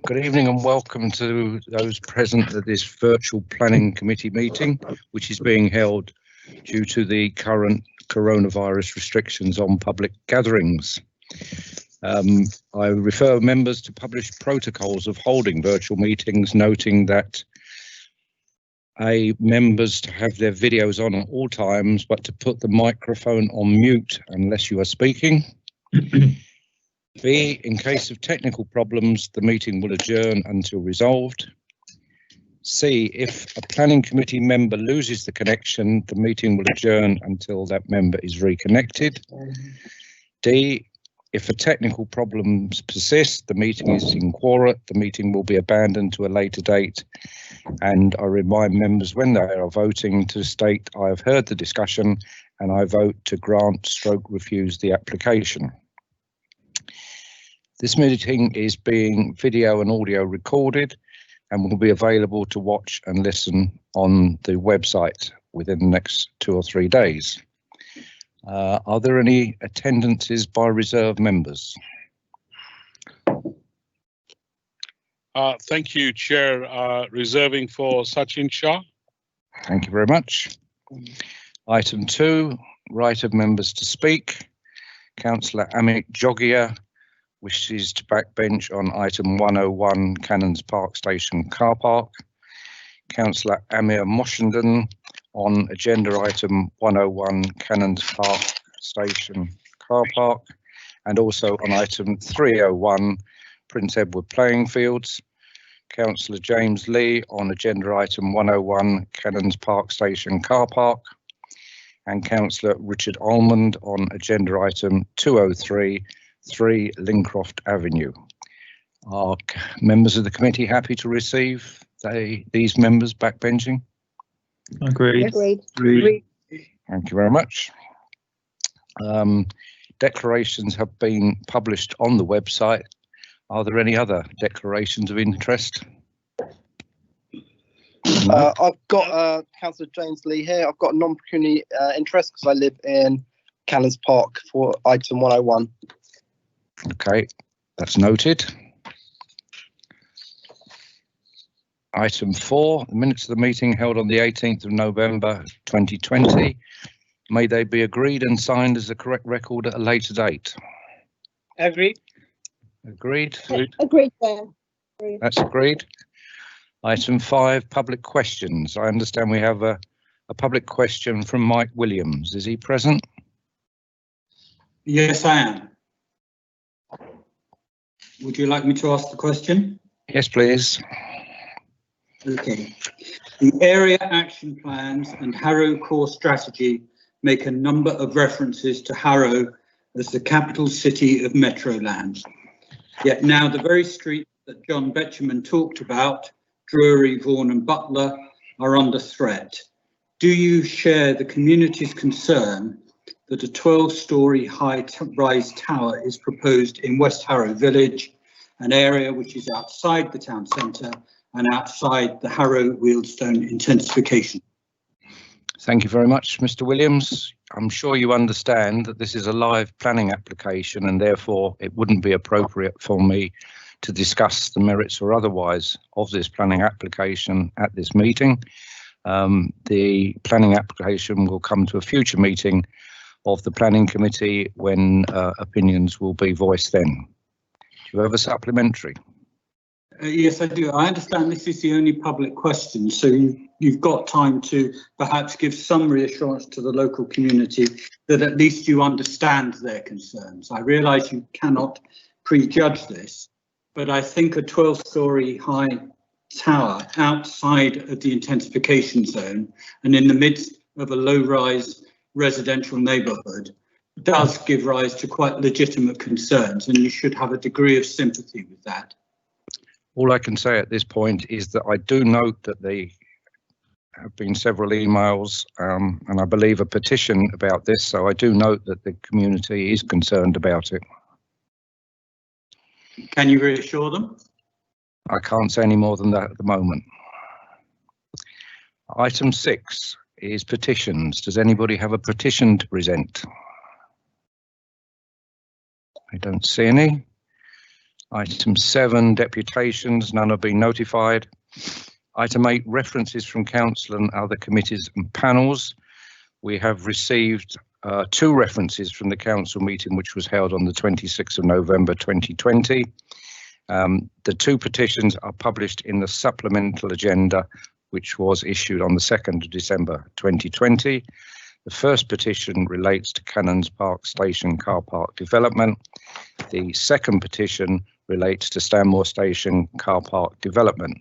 Good evening and welcome to those present at this virtual planning committee meeting, which is being held due to the current coronavirus restrictions on public gatherings. I refer members to published protocols of holding virtual meetings, noting that members to have their videos on at all times, but to put the microphone on mute unless you are speaking. B, in case of technical problems, the meeting will adjourn until resolved. C, if a planning committee member loses the connection, the meeting will adjourn until that member is reconnected. D, if a technical problems persist, the meeting is in quorum, the meeting will be abandoned to a later date. And I remind members when they are voting to state I have heard the discussion and I vote to grant / refuse the application. This meeting is being video and audio recorded and will be available to watch and listen on the website within the next 2 or 3 days. Are there any attendances by reserve members? Thank you, Chair. Reserving for Sachin Shah. Thank you very much. Item 2, right of members to speak. Councillor Amit Jogia wishes to backbench on item 101 Cannons Park Station Car Park. Councillor Amir Moshendon on agenda item 101 Cannons Park Station Car Park, and also on item 301 Prince Edward Playing Fields. Councillor James Lee on agenda item 101 Cannons Park Station Car Park, and Councillor Richard Almond on agenda item 203 3 Lincroft Avenue. Are members of the committee happy to receive these members backbenching? Agreed. Agreed. Thank you very much. Declarations have been published on the website. Are there any other declarations of interest? No? I've got Councillor James Lee here. I've got a non-pecuniary interest because I live in Cannons Park for item 101. Okay, that's noted. Item 4, the minutes of the meeting held on the 18th of November 2020. May they be agreed and signed as the correct record at a later date? Agreed. Agreed? Agreed, Chair. Agreed. That's agreed. Item 5, public questions. I understand we have a public question from Mike Williams. Is he present? Yes, I am. Would you like me to ask the question? Yes, please. Okay. The area action plans and Harrow core strategy make a number of references to Harrow as the capital city of Metroland. Yet now the very streets that John Betjeman talked about, Drury, Vaughan and Butler, are under threat. Do you share the community's concern that a 12-storey high-rise tower is proposed in West Harrow Village, an area which is outside the town centre and outside the Harrow-Wealdstone intensification? Thank you very much, Mr. Williams. I'm sure you understand that this is a live planning application and therefore it wouldn't be appropriate for me to discuss the merits or otherwise of this planning application at this meeting. The planning application will come to a future meeting of the planning committee when opinions will be voiced then. Do you have a supplementary? Yes, I do. I understand this is the only public question, so you've got time to perhaps give some reassurance to the local community that at least you understand their concerns. I realise you cannot prejudge this, but I think a 12-storey high tower outside of the intensification zone and in the midst of a low-rise residential neighbourhood does give rise to quite legitimate concerns, and you should have a degree of sympathy with that. All I can say at this point is that I do note that there have been several emails and I believe a petition about this, so I do note that the community is concerned about it. Can you reassure them? I can't say any more than that at the moment. Item 6 is petitions. Does anybody have a petition to present? I don't see any. Item 7, deputations, none have been notified. Item 8, references from council and other committees and panels. We have received 2 references from the council meeting, which was held on the 26th of November 2020. The 2 petitions are published in the supplemental agenda, which was issued on the 2nd of December 2020. The first petition relates to Cannons Park Station car park development. The second petition relates to Stanmore Station car park development.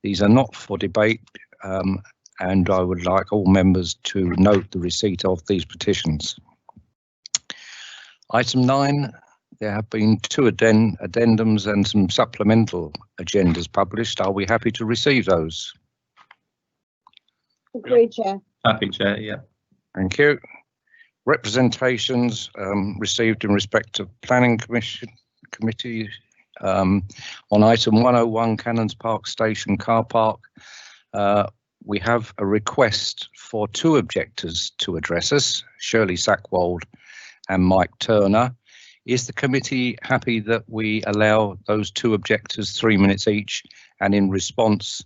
These are not for debate, and I would like all members to note the receipt of these petitions. Item 9, there have been 2 addendums and some supplemental agendas published. Are we happy to receive those? Agreed, Chair. Happy, Chair, yeah. Thank you. Representations received in respect of Planning Committee on item 101 Cannons Park Station car park. We have a request for 2 objectors to address us, Shirley Sackwold and Mike Turner. Is the committee happy that we allow those 2 objectors 3 minutes each, and in response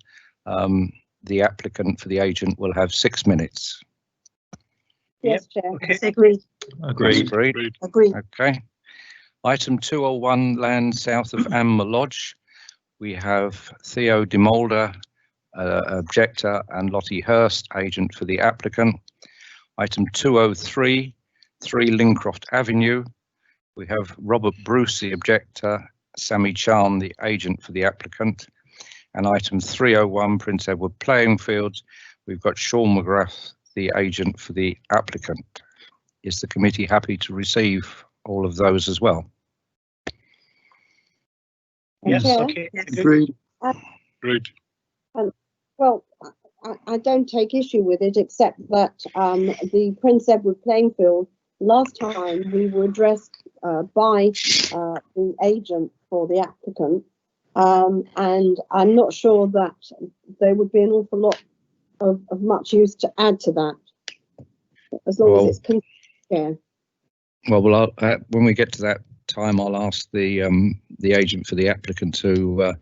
the applicant for the agent will have 6 minutes? Yes, Chair. Okay. Agreed. Agreed. Agreed. Agreed. Okay. Item 201, land south of Ayman Lodge. We have Theo DeMolder, objector, and Lottie Hurst, agent for the applicant. Item 203, 3 Lincroft Avenue. We have Robert Bruce, the objector, Sammy Chan, the agent for the applicant. And item 301, Prince Edward Playing Fields. We've got Sean McGrath, the agent for the applicant. Is the committee happy to receive all of those as well? Yes, Chair? okay. Agreed. Agreed. Well, I don't take issue with it, except that the Prince Edward playing field, last time we were addressed by the agent for the applicant, and I'm not sure that there would be an awful lot of much use to add to that, as long as it's Chair. Well, when we get to that time, I'll ask the agent for the applicant to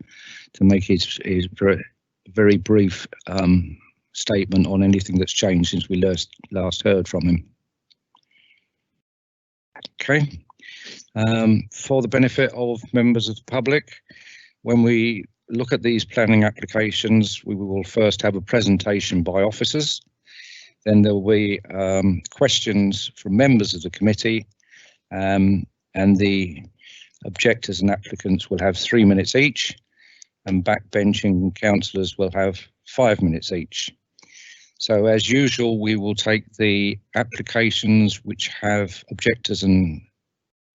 make his very brief statement on anything that's changed since we last heard from him. Okay. For the benefit of members of the public, when we look at these planning applications, we will first have a presentation by officers. Then there will be questions from members of the committee, and the objectors and applicants will have 3 minutes each, and backbenching councillors will have 5 minutes each. So as usual, we will take the applications which have objectors and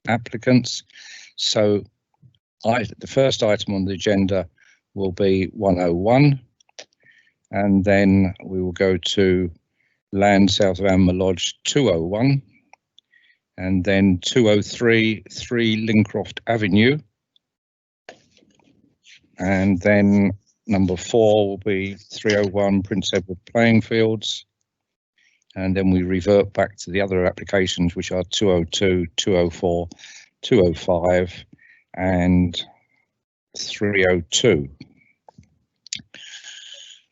applicants. So the first item on the agenda will be 101, and then we will go to land south of Ayman Lodge 201, and then 203, 3 Lincroft Avenue, and then number 4 will be 301 Prince Edward Playing Fields, and then we revert back to the other applications, which are 202, 204, 205 and 302.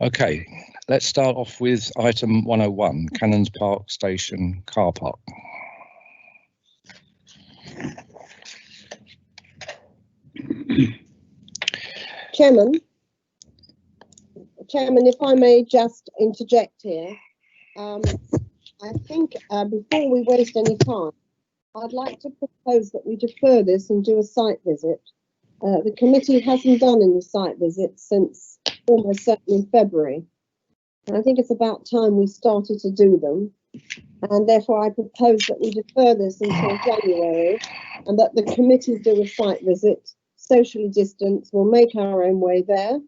Okay, let's start off with item 101, Cannons Park Station car park. Chairman, if I may just interject here, I think before we waste any time, I'd like to propose that we defer this and do a site visit. The committee hasn't done any site visits since almost certainly February, and I think it's about time we started to do them, and therefore I propose that we defer this until January, and that the committee do a site visit, socially distanced. We'll make our own way there.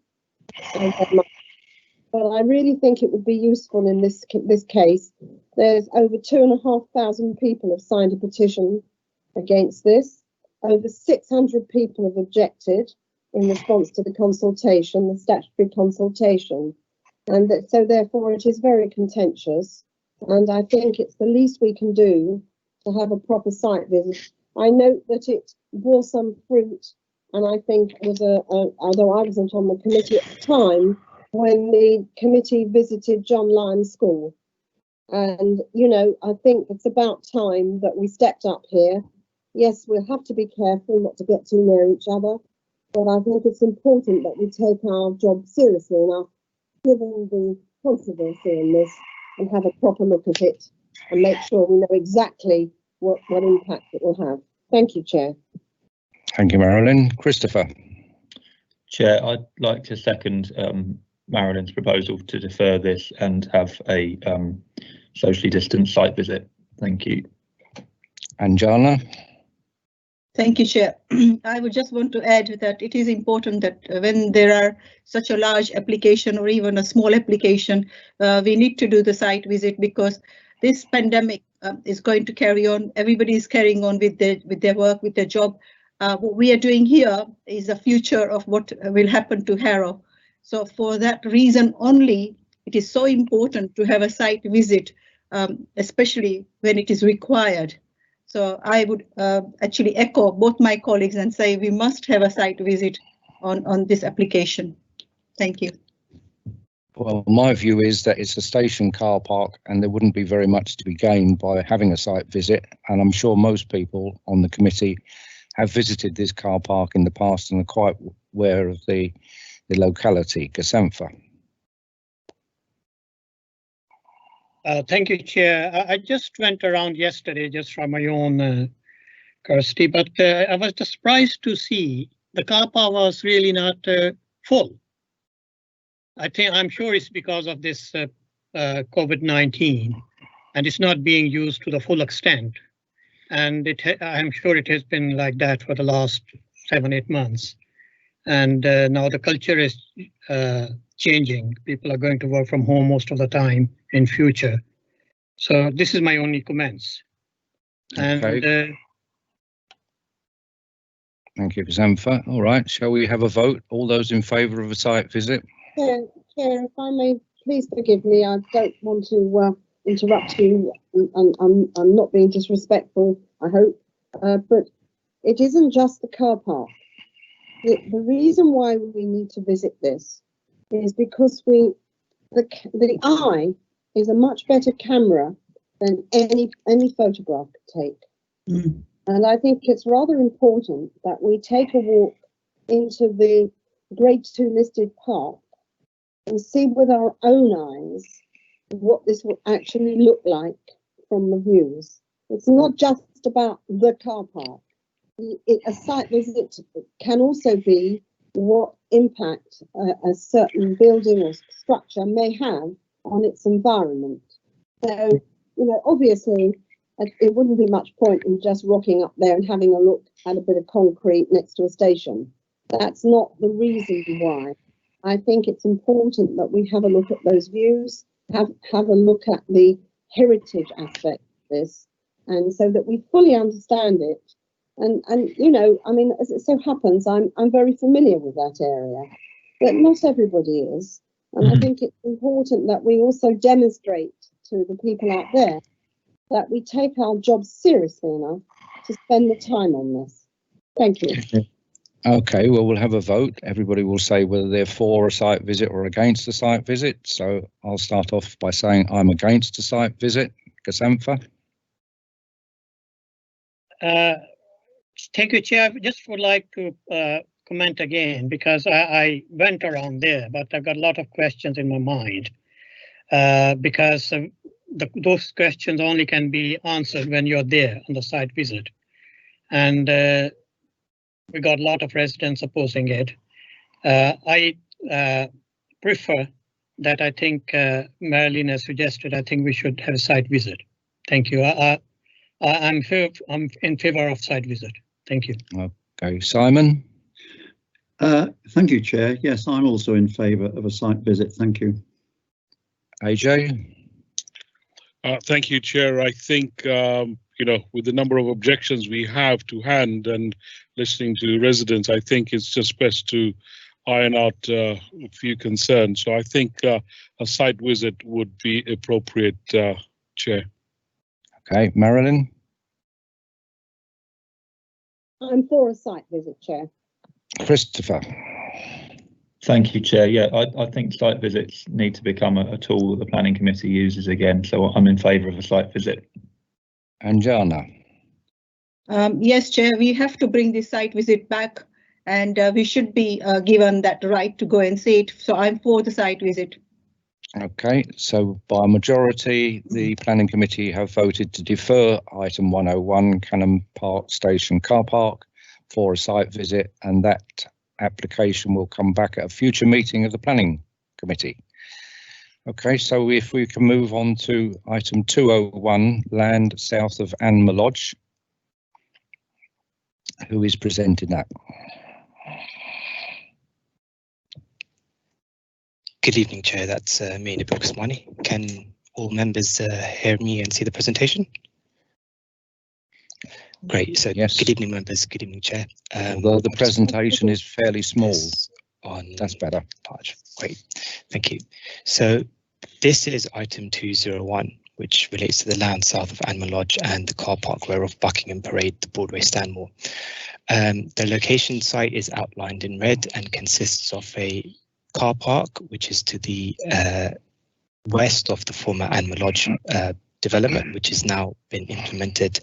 But I really think it would be useful in this case. There's over 2,500 people have signed a petition against this. Over 600 people have objected in response to the consultation, the statutory consultation. And so therefore it is very contentious. And I think it's the least we can do to have a proper site visit. I note that it bore some fruit and I think was although I wasn't on the committee at the time, when the committee visited John Lyons School. And, you know, I think it's about time that we stepped up here. Yes, we'll have to be careful not to get too near each other, but I think it's important that we take our job seriously enough, given the controversy in this, and have a proper look at it and make sure we know exactly what impact it will have. Thank you, Chair. Thank you, Marilyn. Christopher. Chair, I'd like to second Marilyn's proposal to defer this and have a socially distanced site visit. Thank you. Anjana. Thank you, Chair. I would just want to add that it is important that when there are such a large application or even a small application, we need to do the site visit, because this pandemic is going to carry on. Everybody is carrying on with their work, with their job. What we are doing here is a future of what will happen to Harrow. So for that reason only, it is so important to have a site visit, especially when it is required. So I would actually echo both my colleagues and say we must have a site visit on this application. Thank you. Well, my view is that it's a station car park and there wouldn't be very much to be gained by having a site visit. And I'm sure most people on the committee have visited this car park in the past and are quite aware of the locality. Gasanfa. Thank you, Chair. I just went around yesterday just from my own curiosity, but I was just surprised to see the car park was really not full. I'm sure it's because of this COVID-19, and it's not being used to the full extent. And I'm sure it has been like that for the last 7-8 months. And now the culture is changing. People are going to work from home most of the time in future. So this is my only comments. And Okay. Thank you, Gasanfa. All right, shall we have a vote? All those in favour of a site visit? Chair, if I may, please forgive me. I don't want to interrupt you, and I'm not being disrespectful, I hope. But it isn't just the car park. The reason why we need to visit this is because the eye is a much better camera than any photograph could take. Mm. And I think it's rather important that we take a walk into the Grade 2 listed park and see with our own eyes what this will actually look like from the views. It's not just about the car park. A site visit can also be what impact a certain building or structure may have on its environment. So, you know, obviously, it wouldn't be much point in just rocking up there and having a look at a bit of concrete next to a station. That's not the reason why. I think it's important that we have a look at those views, have a look at the heritage aspect of this, and so that we fully understand it. And you know, I mean, as it so happens, I'm very familiar with that area, but not everybody is. And I think it's important that we also demonstrate to the people out there that we take our jobs seriously enough to spend the time on this. Thank you. Okay, well, we'll have a vote. Everybody will say whether they're for a site visit or against a site visit. So I'll start off by saying I'm against a site visit. Gasanfa. Thank you, Chair. I just would like to comment again, because I went around there, but I've got a lot of questions in my mind, because those questions only can be answered when you're there on the site visit. And we got a lot of residents opposing it. I prefer that. I think Marilyn has suggested, I think we should have a site visit. Thank you. I'm in favor of site visit. Thank you. Okay, Simon. Thank you, Chair. Yes, I'm also in favour of a site visit. Thank you. AJ. Thank you, Chair. I think, you know, with the number of objections we have to hand and listening to residents, I think it's just best to iron out a few concerns. So I think a site visit would be appropriate, Chair. Okay, Marilyn. I'm for a site visit, Chair. Christopher. Thank you, Chair. Yeah, I think site visits need to become a tool that the planning committee uses again, so I'm in favour of a site visit. And Jana. Yes, Chair, we have to bring this site visit back, and we should be given that right to go and see it. So I'm for the site visit. Okay, so by majority, the planning committee have voted to defer item 101, Cannon Park Station Car Park, for a site visit, and that application will come back at a future meeting of the planning committee. Okay, so if we can move on to item 201, land south of Ayman Lodge. Who is presenting that? Good evening, Chair. That's me, Nabil Qasmani. Can all members hear me and see the presentation? Great. So yes. Good evening, members. Good evening, Chair. Although the presentation is fairly small. That's better. Large. Great. Thank you. So this is item 201, which relates to the land south of Ayman Lodge and the car park rear of Buckingham Parade, the Broadway Stanmore. The location site is outlined in red and consists of a car park, which is to the west of the former Ayman Lodge development, which has now been implemented.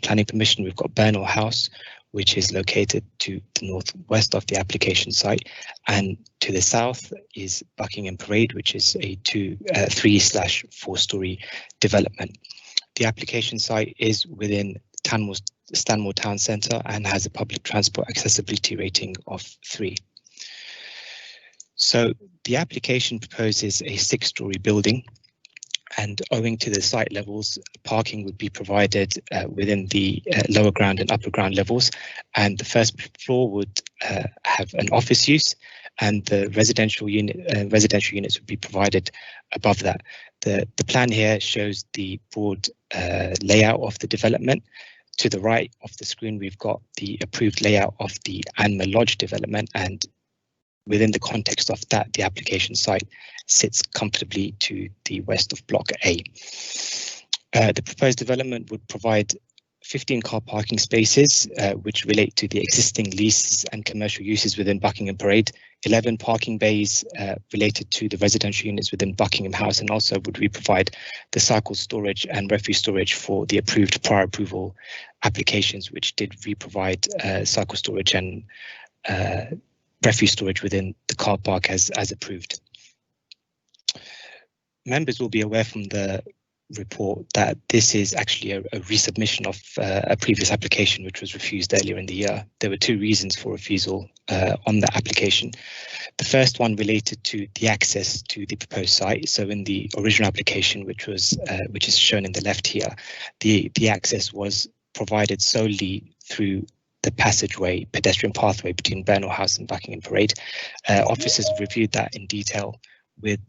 Planning permission, we've got Burnell House, which is located to the northwest of the application site, and to the south is Buckingham Parade, which is a 3/4-storey development. The application site is within Stanmore Town Centre and has a public transport accessibility rating of 3. So the application proposes a 6-storey building, and owing to the site levels, parking would be provided within the lower ground and upper ground levels, and the first floor would have an office use, and the residential units would be provided above that. The plan here shows the broad layout of the development. To the right of the screen, we've got the approved layout of the Ayman Lodge development, and within the context of that, the application site sits comfortably to the west of Block A. The proposed development would provide 15 car parking spaces, which relate to the existing leases and commercial uses within Buckingham Parade, 11 parking bays related to the residential units within Buckingham House, and also would we provide the cycle storage and refuse storage for the approved prior approval applications, which did re-provide cycle storage and refuse storage within the car park as approved. Members will be aware from the report that this is actually a resubmission of a previous application which was refused earlier in the year. There were 2 reasons for refusal on the application. The first one related to the access to the proposed site. So in the original application, which is shown in the left here, the access was provided solely through the passageway, pedestrian pathway between Burnell House and Buckingham Parade. Officers reviewed that in detail with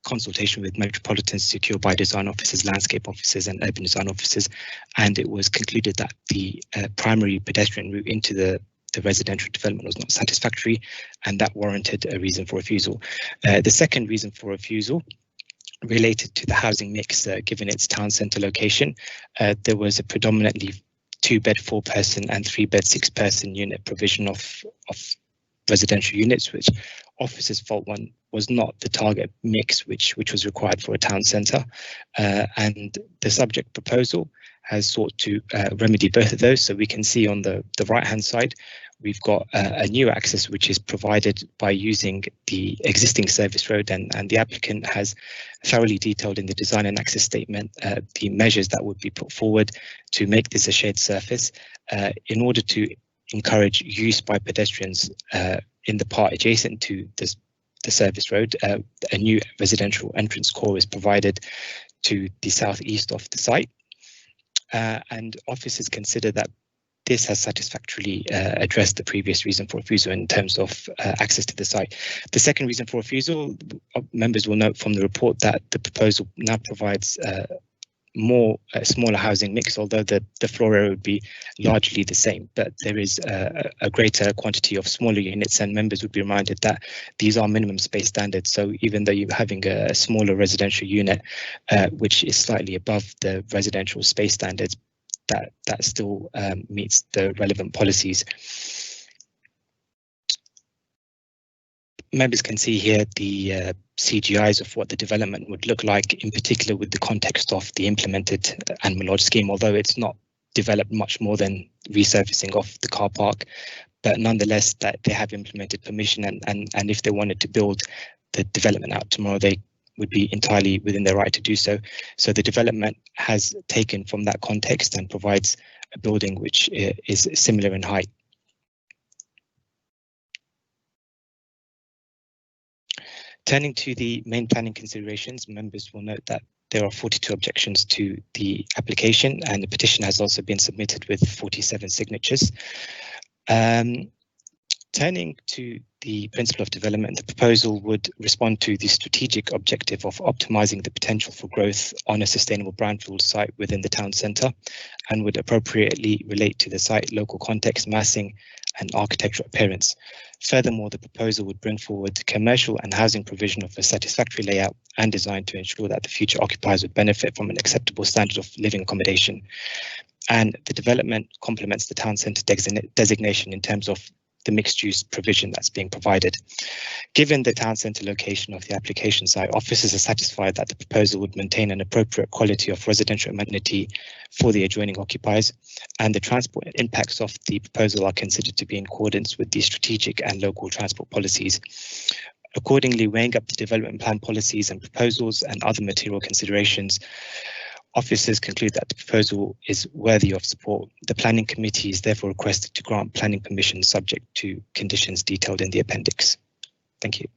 consultation with Metropolitan Secure by Design officers, landscape officers and urban design officers, and it was concluded that the primary pedestrian route into the residential development was not satisfactory, and that warranted a reason for refusal. The second reason for refusal related to the housing mix, given its town centre location. There was a predominantly 2-bed 4-person and 3-bed 6-person unit provision of residential units, which officers felt one was not the target mix which was required for a town centre, and the subject proposal has sought to remedy both of those. So we can see on the right hand side we've got a new access which is provided by using the existing service road, and the applicant has thoroughly detailed in the design and access statement the measures that would be put forward to make this a shared surface in order to encourage use by pedestrians in the part adjacent to the service road. A new residential entrance core is provided to the southeast of the site, and officers consider that this has satisfactorily addressed the previous reason for refusal in terms of access to the site. The second reason for refusal, members will note from the report that the proposal now provides smaller housing mix, although the floor area would be largely the same, but there is a greater quantity of smaller units, and members would be reminded that these are minimum space standards. So even though you're having a smaller residential unit, which is slightly above the residential space standards, that still meets the relevant policies. members can see here the CGIs of what the development would look like, in particular with the context of the implemented Ayman Lodge scheme, although it's not developed much more than resurfacing of the car park, but nonetheless that they have implemented permission, and if they wanted to build the development out tomorrow, they would be entirely within their right to do so. So the development has taken from that context and provides a building which is similar in height. Turning to the main planning considerations, members will note that there are 42 objections to the application, and the petition has also been submitted with 47 signatures. Turning to the principle of development, the proposal would respond to the strategic objective of optimizing the potential for growth on a sustainable brownfield site within the town centre, and would appropriately relate to the site local context, massing and architectural appearance. Furthermore, the proposal would bring forward commercial and housing provision of a satisfactory layout and design to ensure that the future occupiers would benefit from an acceptable standard of living accommodation. And the development complements the town centre designation in terms of the mixed-use provision that's being provided. Given the town centre location of the application site, officers are satisfied that the proposal would maintain an appropriate quality of residential amenity for the adjoining occupiers, and the transport impacts of the proposal are considered to be in accordance with the strategic and local transport policies. Accordingly, weighing up the development plan policies and proposals and other material considerations, officers conclude that the proposal is worthy of support. The planning committee is therefore requested to grant planning permission subject to conditions detailed in the appendix. Thank you.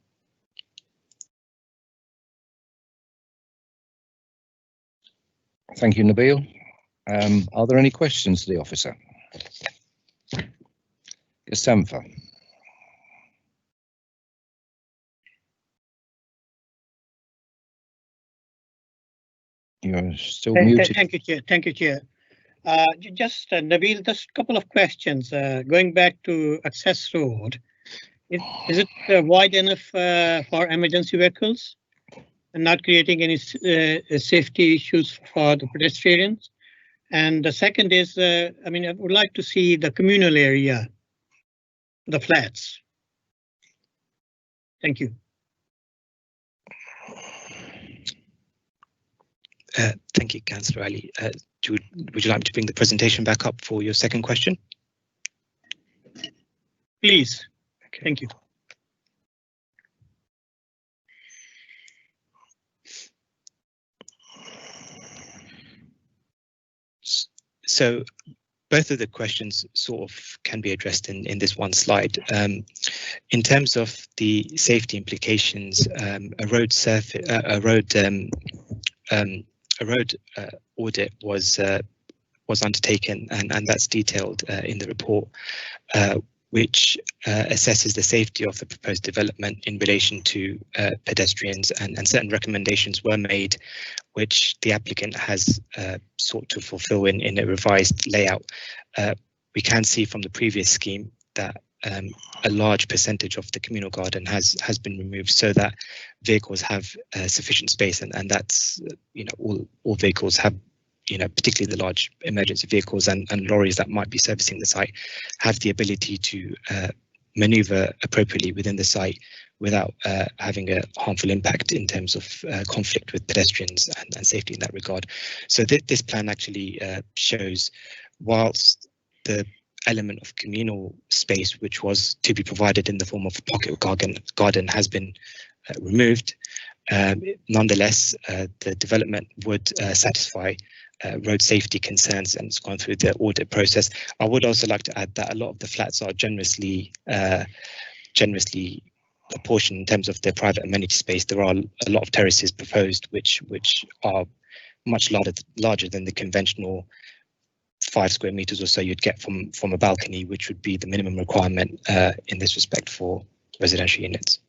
Thank you, Nabil. Are there any questions to the officer? Gasamfa. You're still muted. Thank you, Chair. Thank you, Chair. Just Nabil, just a couple of questions. Going back to Access Road, is it wide enough for emergency vehicles and not creating any safety issues for the pedestrians? And the second is, I mean, I would like to see the communal area, the flats. Thank you. Thank you, Councillor Ali. Would you like me to bring the presentation back up for your second question? Please. Okay. Thank you. So both of the questions sort of can be addressed in this one slide. In terms of the safety implications, a road audit was undertaken, and that's detailed in the report, which assesses the safety of the proposed development in relation to pedestrians, and certain recommendations were made, which the applicant has sought to fulfill in a revised layout. We can see from the previous scheme that a large percentage of the communal garden has been removed so that vehicles have sufficient space, and that's, you know, all vehicles have, you know, particularly the large emergency vehicles and lorries that might be servicing the site, have the ability to maneuver appropriately within the site without having a harmful impact in terms of conflict with pedestrians and safety in that regard. So this plan actually shows, whilst the element of communal space, which was to be provided in the form of a pocket garden, has been removed, nonetheless, the development would satisfy road safety concerns, and it's gone through the audit process. I would also like to add that a lot of the flats are generously apportioned in terms of their private amenity space. There are a lot of terraces proposed, which are much larger than the conventional 5 square meters or so you'd get from a balcony, which would be the minimum requirement in this respect for residential units.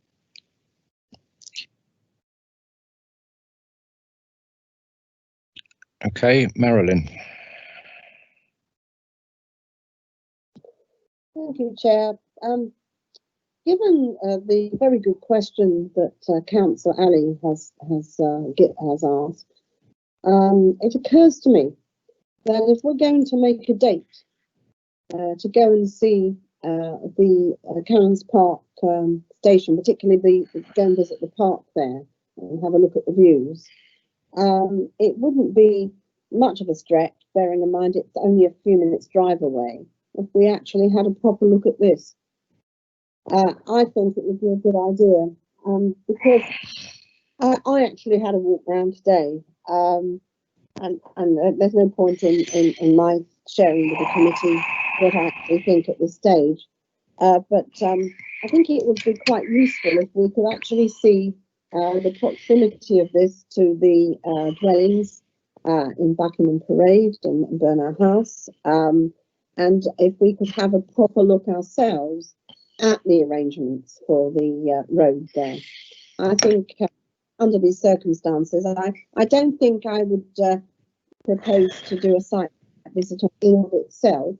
Okay, Marilyn. Thank you, Chair. Given the very good question that Councillor Ali has asked, it occurs to me that if we're going to make a date to go and see the Callans Park station, particularly go and visit the park there and have a look at the views. It wouldn't be much of a stretch, bearing in mind it's only a few minutes drive away, if we actually had a proper look at this. I think it would be a good idea, because I actually had a walk around today, and there's no point in my sharing with the committee what I actually think at this stage. But I think it would be quite useful if we could actually see the proximity of this to the dwellings in Buckingham Parade and Bernard House, and if we could have a proper look ourselves at the arrangements for the road there. I think under these circumstances, I don't think I would propose to do a site visit in of itself,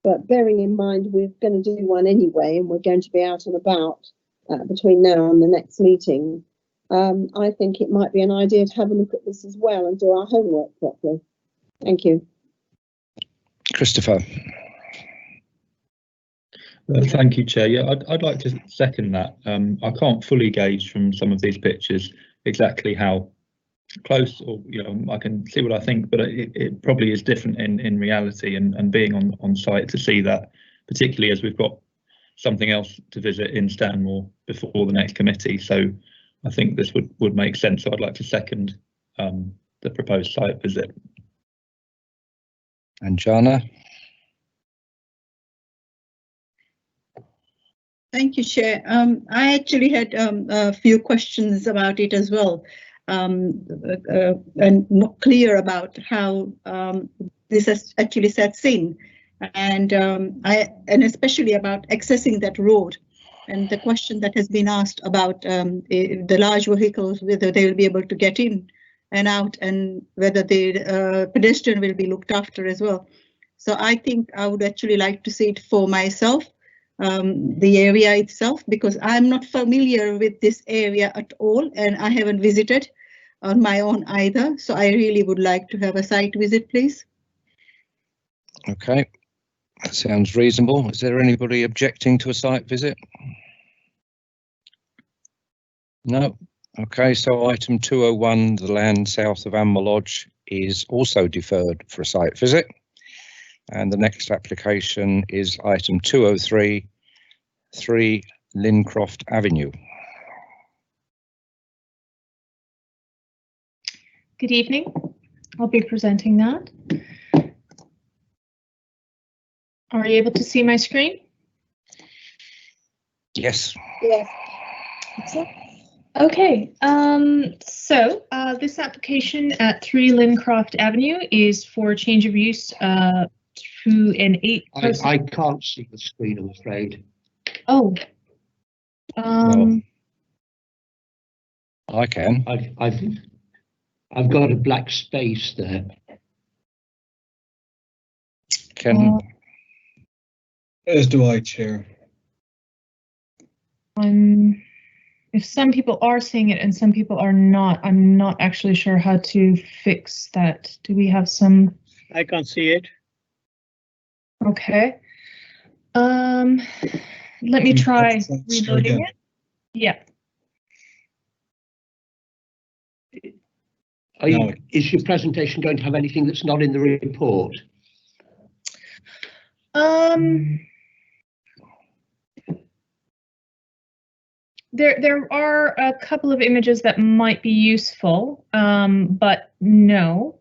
but bearing in mind we're going to do one anyway, and we're going to be out and about between now and the next meeting, I think it might be an idea to have a look at this as well and do our homework properly. Thank you. Christopher. Thank you, Chair. Yeah, I'd like to second that. I can't fully gauge from some of these pictures exactly how close, or I can see what I think, but it probably is different in reality, and being on site to see that, particularly as we've got something else to visit in Stanmore before the next committee. So I think this would make sense. So I'd like to second the proposed site visit. And Jana. Thank you, Chair. I actually had a few questions about it as well, and more clear about how this actually sets in, and especially about accessing that road, and the question that has been asked about the large vehicles, whether they will be able to get in and out, and whether the pedestrian will be looked after as well. So I think I would actually like to see it for myself. The area itself, because I'm not familiar with this area at all, and I haven't visited on my own either. So I really would like to have a site visit, please. Okay, that sounds reasonable. Is there anybody objecting to a site visit? No. Okay, so item 201, the land south of Ayman Lodge, is also deferred for a site visit. And the next application is item 203, 3 Lincroft Avenue. Good evening. I'll be presenting that. Are you able to see my screen? Yes. Yes. Okay, so this application at 3 Lincroft Avenue is for change of use to an 8-person. I can't see the screen, I'm afraid. Oh. I can. I've got a black space there. Can. As do I, Chair. If some people are seeing it and some people are not, I'm not actually sure how to fix that. Do we have some? I can't see it. Okay. Let me try reloading it. Yeah. Is your presentation going to have anything that's not in the report? There are a couple of images that might be useful, but no.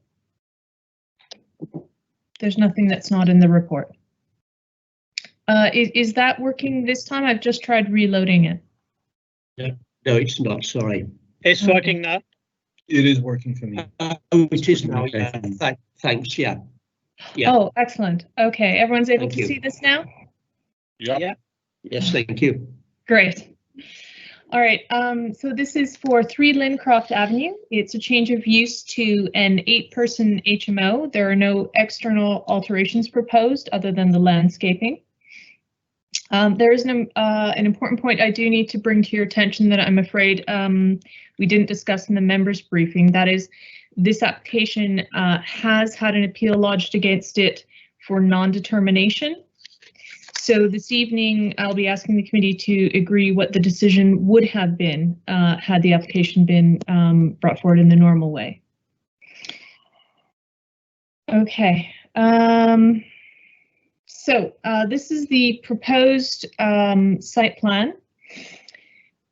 There's nothing that's not in the report. Is that working this time? I've just tried reloading it. No, it's not, sorry. It's working now. It is working for me. It is now, yeah. Thanks, yeah. Oh, excellent. Okay, everyone's able to see this now? Yeah. Yes, thank you. Great. All right, so this is for 3 Lincroft Avenue. It's a change of use to an 8-person HMO. There are no external alterations proposed other than the landscaping. There is an important point I do need to bring to your attention that I'm afraid we didn't discuss in the members briefing. That is, this application has had an appeal lodged against it for non-determination. So this evening, I'll be asking the committee to agree what the decision would have been had the application been brought forward in the normal way. Okay. So this is the proposed site plan.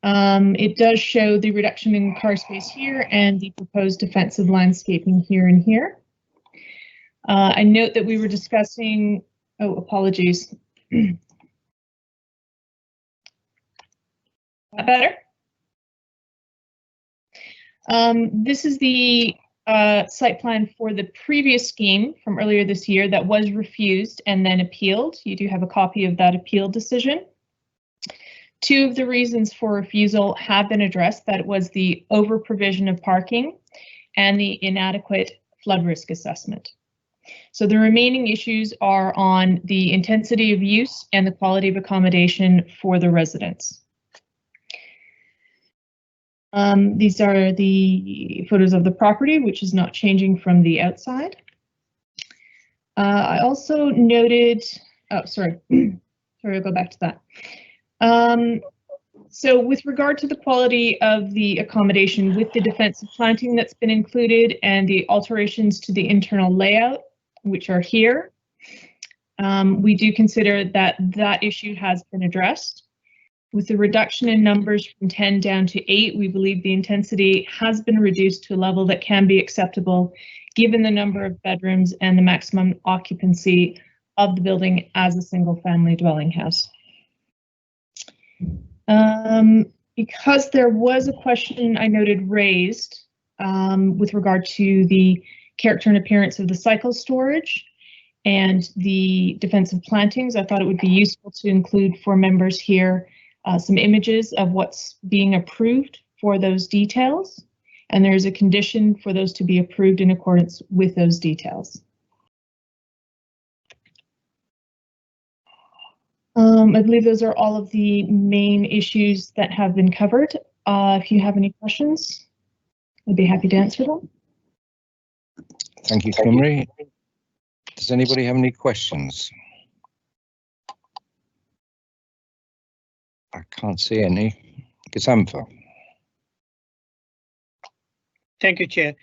It does show the reduction in car space here and the proposed defensive landscaping here and here. I note that we were discussing, oh, apologies. That better? This is the site plan for the previous scheme from earlier this year that was refused and then appealed. You do have a copy of that appeal decision. Two of the reasons for refusal have been addressed. That was the over provision of parking and the inadequate flood risk assessment. So the remaining issues are on the intensity of use and the quality of accommodation for the residents. These are the photos of the property, which is not changing from the outside. I also noted, oh, sorry, I'll go back to that. So with regard to the quality of the accommodation with the defensive planting that's been included and the alterations to the internal layout, which are here, we do consider that that issue has been addressed. With the reduction in numbers from 10 down to 8, we believe the intensity has been reduced to a level that can be acceptable given the number of bedrooms and the maximum occupancy of the building as a single-family dwelling house. Because there was a question I noted raised with regard to the character and appearance of the cycle storage and the defensive plantings, I thought it would be useful to include for members here some images of what's being approved for those details, and there's a condition for those to be approved in accordance with those details. I believe those are all of the main issues that have been covered. If you have any questions, I'd be happy to answer them. Thank you, Kimry. Does anybody have any questions? I can't see any. Gasamfa. Thank you, Chair.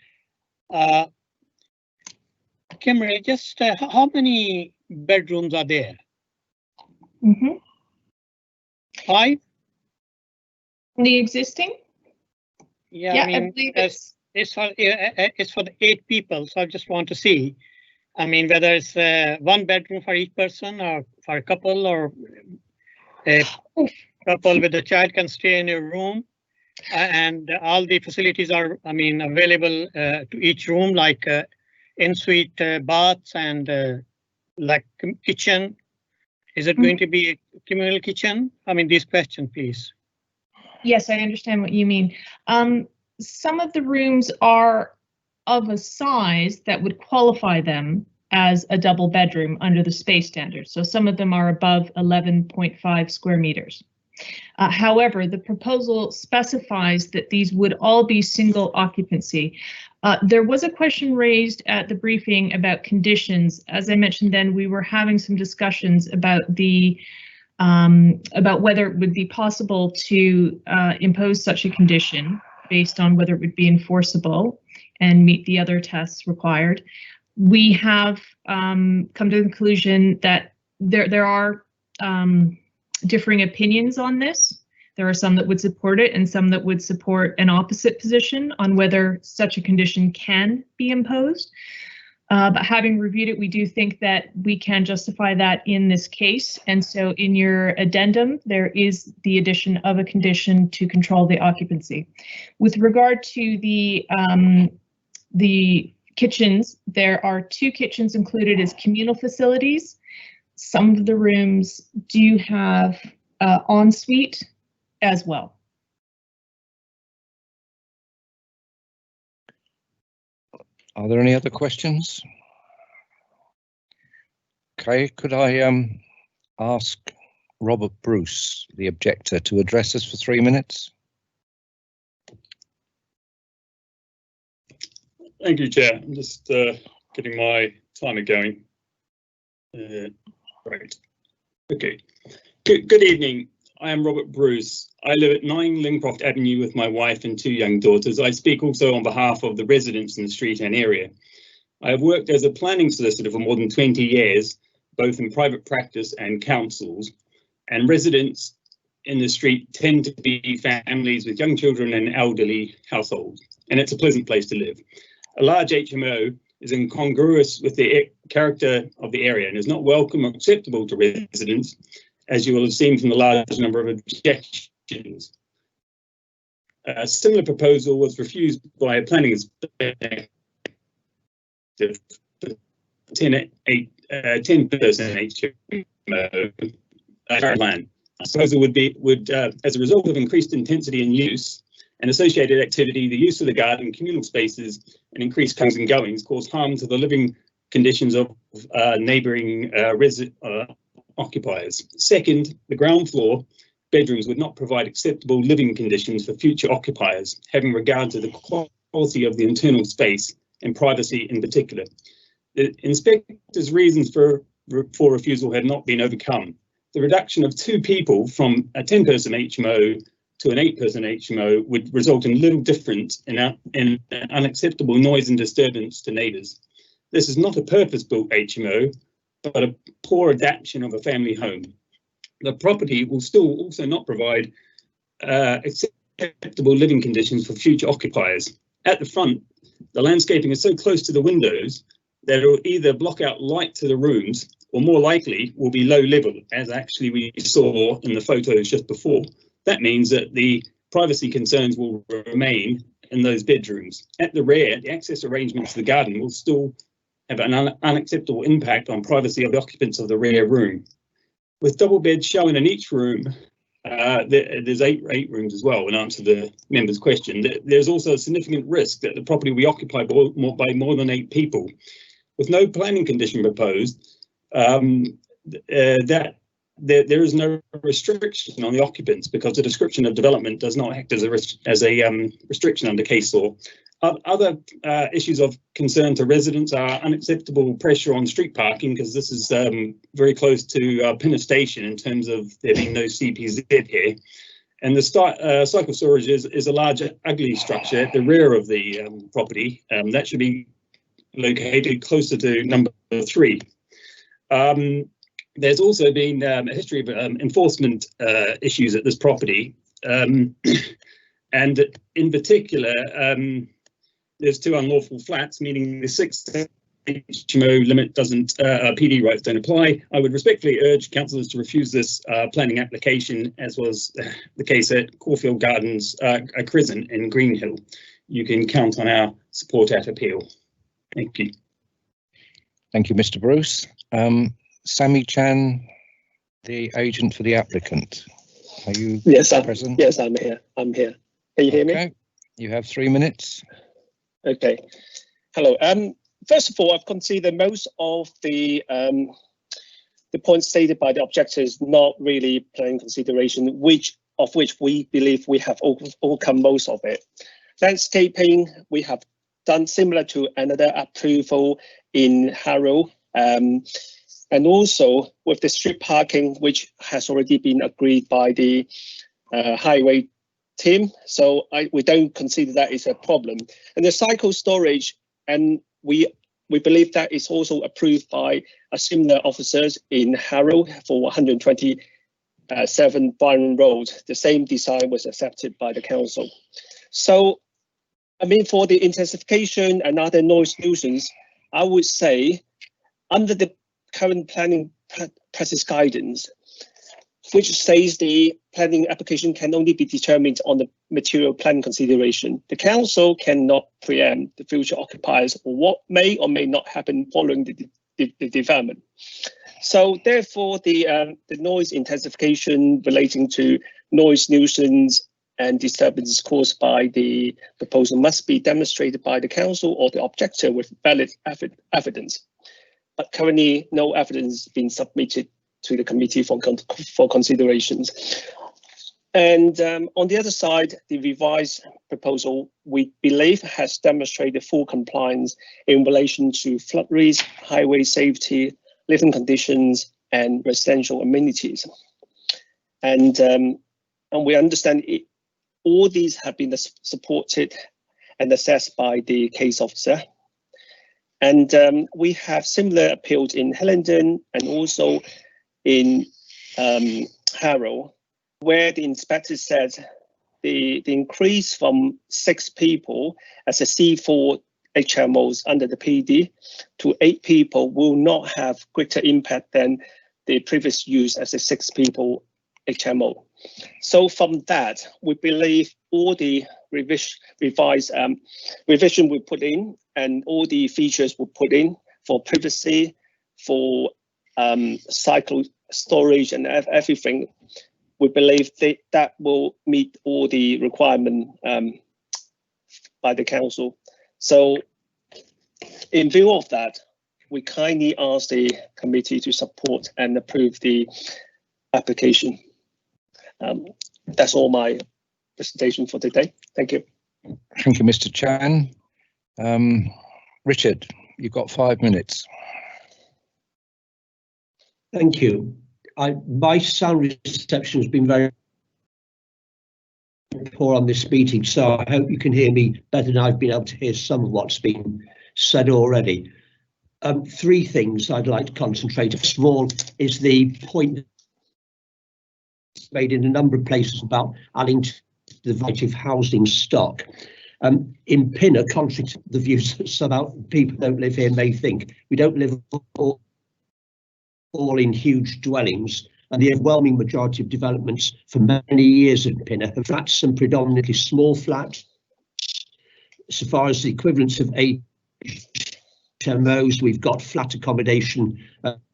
Kimberly, just how many bedrooms are there? 5? The existing? Yeah, I mean, I believe it's for the 8 people, so I just want to see. I mean, whether it's 1 bedroom for each person, or for a couple, or a couple with a child can stay in a room, and all the facilities are, I mean, available to each room, like in-suite baths and like kitchen. Is it going to be a communal kitchen? I mean, these questions, please. Yes, I understand what you mean. Some of the rooms are of a size that would qualify them as a double bedroom under the space standards. So some of them are above 11.5 square meters. However, the proposal specifies that these would all be single occupancy. There was a question raised at the briefing about conditions. As I mentioned then, we were having some discussions about the about whether it would be possible to impose such a condition based on whether it would be enforceable and meet the other tests required. We have come to the conclusion that there are differing opinions on this. There are some that would support it and some that would support an opposite position on whether such a condition can be imposed. But having reviewed it, we do think that we can justify that in this case. And so in your addendum, there is the addition of a condition to control the occupancy. With regard to the kitchens, there are 2 kitchens included as communal facilities. Some of the rooms do have ensuite as well. Are there any other questions? Okay, could I ask Robert Bruce, the objector, to address us for 3 minutes? Thank you, Chair. I'm just getting my timer going. Right. Okay. Good evening. I am Robert Bruce. I live at 9 Lincroft Avenue with my wife and 2 young daughters. I speak also on behalf of the residents in the street and area. I have worked as a planning solicitor for more than 20 years, both in private practice and councils, and residents in the street tend to be families with young children and elderly households, and it's a pleasant place to live. A large HMO is incongruous with the character of the area and is not welcome or acceptable to residents, as you will have seen from the large number of objections. A similar proposal was refused by a planning inspector. 10% HMO land. The proposal would as a result of increased intensity in use and associated activity, the use of the garden, communal spaces, and increased comings and goings cause harm to the living conditions of neighbouring occupiers. Second, the ground floor bedrooms would not provide acceptable living conditions for future occupiers, having regard to the quality of the internal space and privacy in particular. The inspector's reasons for refusal had not been overcome. The reduction of 2 people from a 10-person HMO to an 8-person HMO would result in little difference in unacceptable noise and disturbance to neighbours. This is not a purpose-built HMO, but a poor adaptation of a family home. The property will still also not provide acceptable living conditions for future occupiers. At the front, the landscaping is so close to the windows that it will either block out light to the rooms or more likely will be low level, as actually we saw in the photos just before. That means that the privacy concerns will remain in those bedrooms. At the rear, the access arrangements to the garden will still have an unacceptable impact on privacy of the occupants of the rear room. With double beds shown in each room, there's eight rooms as well, in answer to the member's question. There's also a significant risk that the property will be occupied by more than 8 people. With no planning condition proposed, there is no restriction on the occupants because the description of development does not act as a restriction under case law. Other issues of concern to residents are unacceptable pressure on street parking, because this is very close to Pinner Station in terms of there being no CPZ here. And the cycle storage is a large, ugly structure at the rear of the property. That should be located closer to number 3. There's also been a history of enforcement issues at this property. And in particular, there's 2 unlawful flats, meaning the 6 HMO limit doesn't, PD rights don't apply. I would respectfully urge councillors to refuse this planning application, as was the case at Caulfield Gardens, Crescent in Greenhill. You can count on our support at appeal. Thank you. Thank you, Mr. Bruce. Sammy Chan, the agent for the applicant. Are you present? Yes, I'm here. I'm here. Can you hear me? You have 3 minutes. Okay. Hello. First of all, I've considered most of the points stated by the objectors not really planning consideration, which we believe we have overcome most of it. Landscaping, we have done similar to another approval in Harrow, and also with the street parking, which has already been agreed by the highway team. So we don't consider that is a problem. And the cycle storage, and we believe that is also approved by a similar officers in Harrow for 127 Byron Road. The same design was accepted by the council. So, I mean, for the intensification and other noise nuisance, I would say under the current planning practice guidance, which says the planning application can only be determined on the material plan consideration, the council cannot preempt the future occupiers or what may or may not happen following the development. So therefore, the noise intensification relating to noise nuisance and disturbance caused by the proposal must be demonstrated by the council or the objector with valid evidence. But currently, no evidence has been submitted to the committee for considerations. And on the other side, the revised proposal, we believe, has demonstrated full compliance in relation to flood risk, highway safety, living conditions, and residential amenities. And we understand all these have been supported and assessed by the case officer. And we have similar appeals in Hillingdon and also in Harrow, where the inspector said the increase from 6 people as a C4 HMOs under the PD to 8 people will not have greater impact than the previous use as a 6 people HMO. So from that, we believe all the revision we put in and all the features we put in for privacy, for cycle storage and everything, we believe that will meet all the requirements by the council. So in view of that, we kindly ask the committee to support and approve the application. That's all my presentation for today. Thank you. Thank you, Mr. Chan. Richard, you've got 5 minutes. Thank you. My sound reception has been very poor on this meeting, so I hope you can hear me better than I've been able to hear some of what's been said already. 3 things I'd like to concentrate. First of all, is the point made in a number of places about adding to the variety of housing stock. In Pinner, contrary to the views that some people who don't live here may think, we don't live all in huge dwellings, and the overwhelming majority of developments for many years in Pinner have flats and predominantly small flats. So far as the equivalents of HMOs, we've got flat accommodation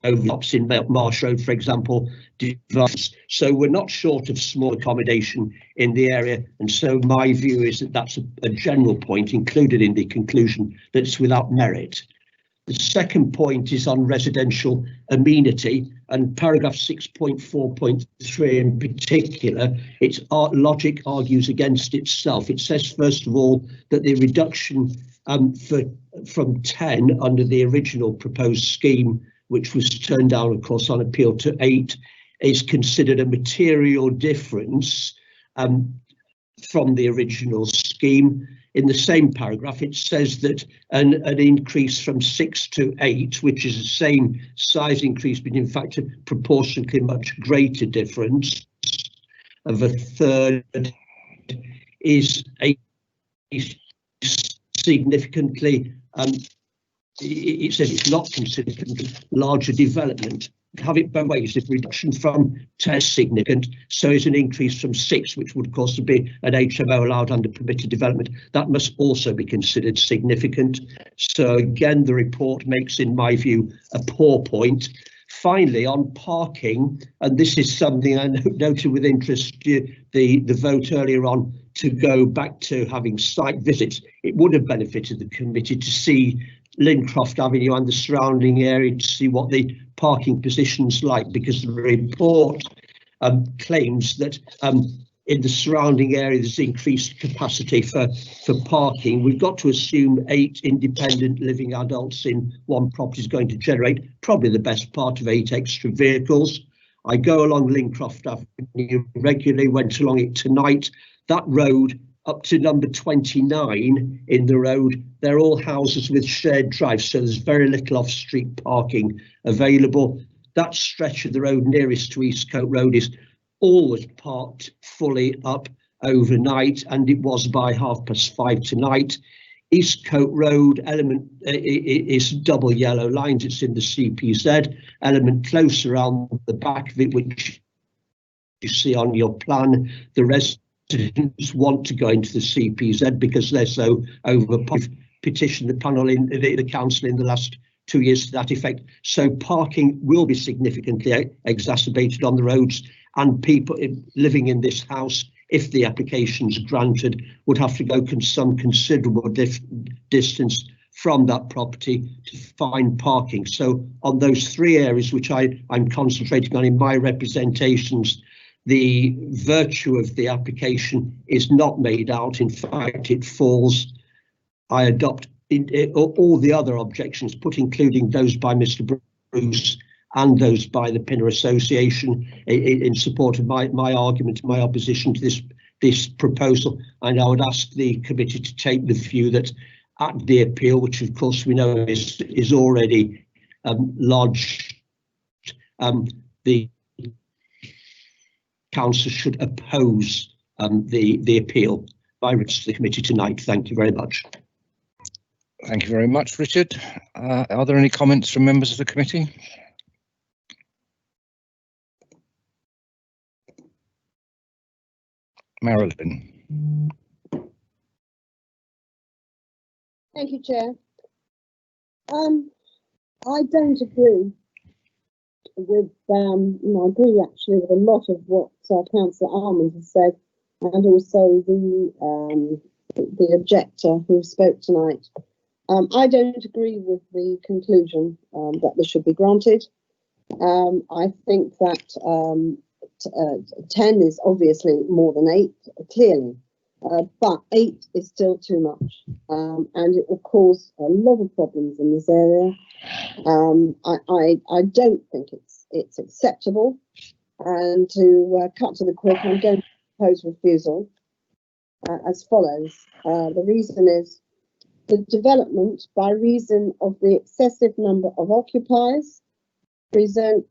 overlaps in Marsh Road, for example, device. So we're not short of small accommodation in the area, and so my view is that that's a general point included in the conclusion that it's without merit. The second point is on residential amenity, and paragraph 6.4.3 in particular, its logic argues against itself. It says, first of all, that the reduction from 10 under the original proposed scheme, which was turned down, of course, on appeal, to 8, is considered a material difference from the original scheme. In the same paragraph, it says that an increase from 6 to 8, which is the same size increase, but in fact a proportionately much greater difference of a third, is a significantly, it says it's not considered a larger development. Have it both ways. If reduction from 10 is significant, so is an increase from 6, which would of course be an HMO allowed under permitted development. That must also be considered significant. So again, the report makes, in my view, a poor point. Finally, on parking, and this is something I noted with interest, the vote earlier on to go back to having site visits. It would have benefited the committee to see Lincroft Avenue and the surrounding area to see what the parking position's like, because the report claims that in the surrounding area there's increased capacity for parking. We've got to assume 8 independent living adults in one property is going to generate probably the best part of 8 extra vehicles. I go along Lincroft Avenue regularly, went along it tonight. That road up to number 29 in the road, they're all houses with shared drives, so there's very little off-street parking available. That stretch of the road nearest to Eastcote Road is always parked fully up overnight, and it was by 5:30 tonight. Eastcote Road element is double yellow lines, it's in the CPZ element closer around the back of it, which you see on your plan. The residents want to go into the CPZ because they're so overpopulated. Petitioned the panel in the council in the last 2 years to that effect. So parking will be significantly exacerbated on the roads, and people living in this house, if the application's granted, would have to go some considerable distance from that property to find parking. So on those 3 areas which I'm concentrating on in my representations, the virtue of the application is not made out. In fact, it falls. I adopt all the other objections put, including those by Mr. Bruce and those by the Pinner Association in support of my argument, my opposition to this proposal. And I would ask the committee to take the view that at the appeal, which of course we know is already lodged, the council should oppose the appeal. I reach to the committee tonight. Thank you very much. Thank you very much, Richard. Are there any comments from members of the committee? Marilyn. Thank you, Chair. I don't agree with, I agree actually with a lot of what Councillor Ayman has said, and also the objector who spoke tonight. I don't agree with the conclusion that this should be granted. I think that 10 is obviously more than 8, clearly, but 8 is still too much, and it will cause a lot of problems in this area. I don't think it's acceptable, and to cut to the quick, I'm going to propose refusal as follows. The reason is the development, by reason of the excessive number of occupiers, presents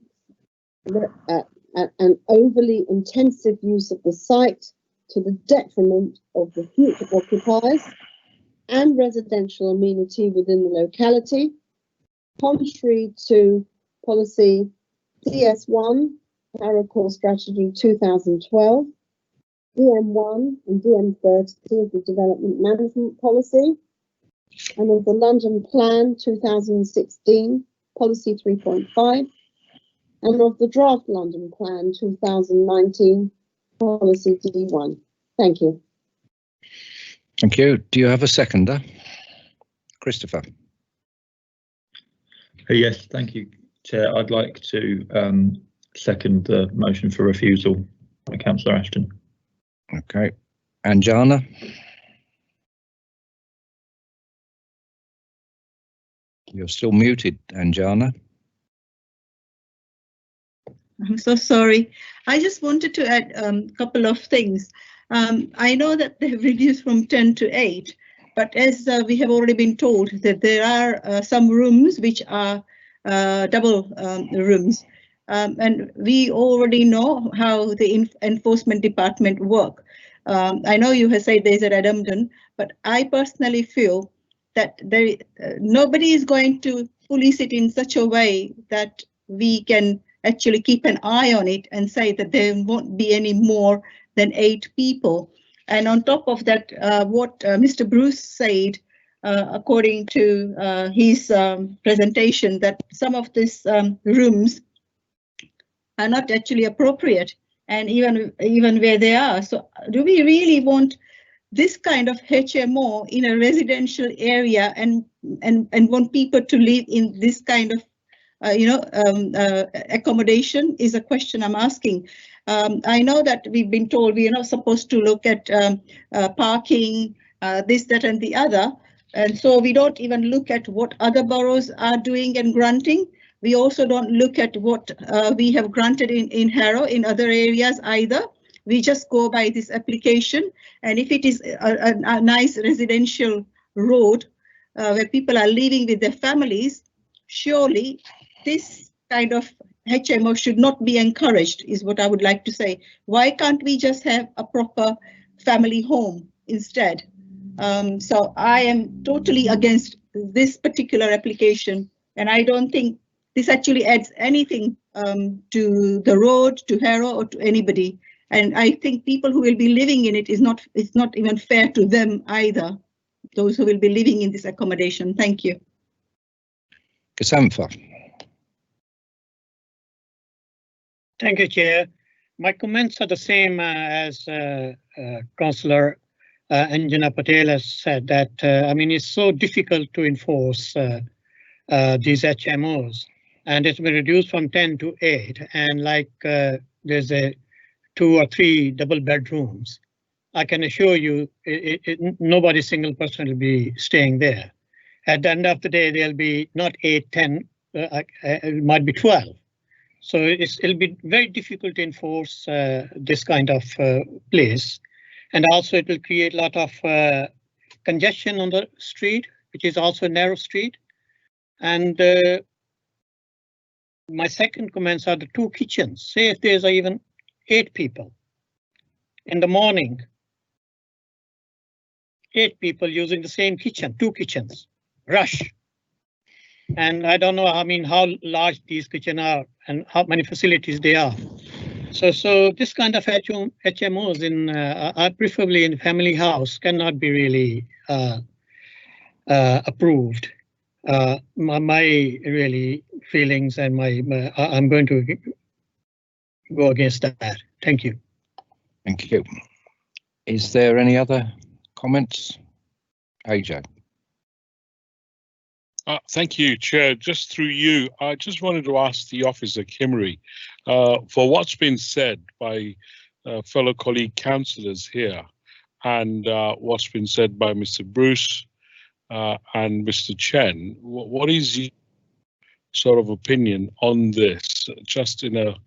an overly intensive use of the site to the detriment of the future occupiers and residential amenity within the locality, contrary to policy DS1, Abercorn Strategy 2012, DM1 and DM30 of the Development Management Policy, and of the London Plan 2016, Policy 3.5, and of the Draft London Plan 2019, Policy D1. Thank you. Thank you. Do you have a seconder? Christopher. Yes, thank you, Chair. I'd like to second the motion for refusal by Councillor Ashton. Okay. Anjana. You're still muted, Anjana. I'm so sorry. I just wanted to add a couple of things. I know that they have reduced from 10 to 8, but as we have already been told that there are some rooms which are double rooms, and we already know how the enforcement department work. I know you have said there's a redundant, but I personally feel that nobody is going to police it in such a way that we can actually keep an eye on it and say that there won't be any more than 8 people. And on top of that, what Mr. Bruce said, according to his presentation, that some of these rooms are not actually appropriate, and even where they are. So do we really want this kind of HMO in a residential area and want people to live in this kind of accommodation is a question I'm asking. I know that we've been told we are not supposed to look at parking, this, that and the other. And so we don't even look at what other boroughs are doing and granting. We also don't look at what we have granted in Harrow in other areas either. We just go by this application. And if it is a nice residential road where people are living with their families, surely this kind of HMO should not be encouraged, is what I would like to say. Why can't we just have a proper family home instead? So I am totally against this particular application, and I don't think this actually adds anything to the road, to Harrow, or to anybody. And I think people who will be living in it it's not even fair to them either, those who will be living in this accommodation. Thank you. Kasampha. Thank you, Chair. My comments are the same as Councillor Anjana Patel has said, that I mean, it's so difficult to enforce these HMOs, and it's been reduced from 10 to 8, and like there's 2 or 3 double bedrooms. I can assure you nobody single person will be staying there. At the end of the day, there'll be not 8, 10, it might be 12 So it'll be very difficult to enforce this kind of place. And also it will create a lot of congestion on the street, which is also a narrow street. And my second comments are the two kitchens. Say if there's even 8 people in the morning, 8 people using the same kitchen, 2 kitchens, rush. And I don't know, I mean, how large these kitchens are and how many facilities they are. So this kind of HMOs in preferably in family house cannot be really approved. My really feelings and I'm going to go against that. Thank you. Thank you. Is there any other comments? AJ. Thank you, Chair. Just through you, I just wanted to ask the Officer Kimmery for what's been said by fellow colleague councillors here and what's been said by Mr. Bruce and Mr. Chen. What is your sort of opinion on this, just in a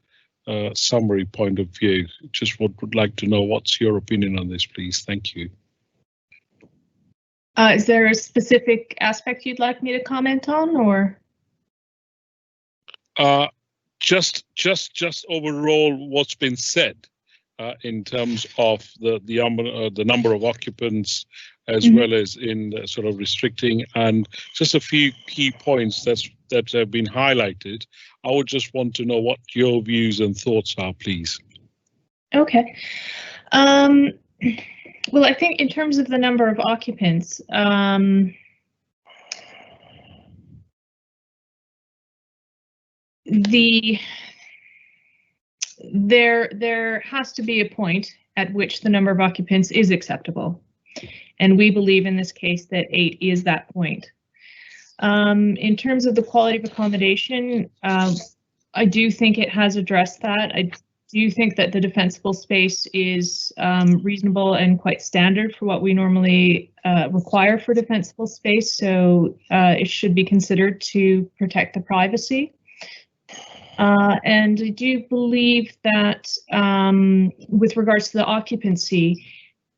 summary point of view? Just would like to know what's your opinion on this, please. Thank you. Is there a specific aspect you'd like me to comment on, or? Just overall, what's been said in terms of the number of occupants, as well as in the sort of restricting, and just a few key points that have been highlighted. I would just want to know what your views and thoughts are, please. Okay. Well, I think in terms of the number of occupants, there has to be a point at which the number of occupants is acceptable, and we believe in this case that 8 is that point. In terms of the quality of accommodation, I do think it has addressed that. I do think that the defensible space is reasonable and quite standard for what we normally require for defensible space, so it should be considered to protect the privacy. And I do believe that with regards to the occupancy,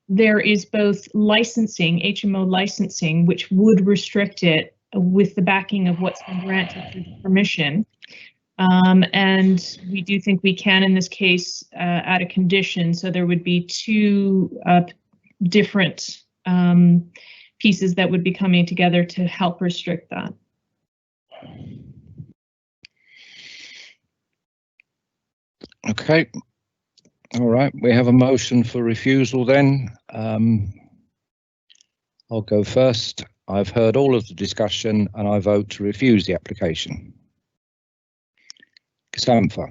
there is both licensing, HMO licensing, which would restrict it with the backing of what's been granted through the permission. And we do think we can, in this case, add a condition. So there would be 2 different pieces that would be coming together to help restrict that. Okay. All right. We have a motion for refusal then. I'll go first. I've heard all of the discussion and I vote to refuse the application. Samantha.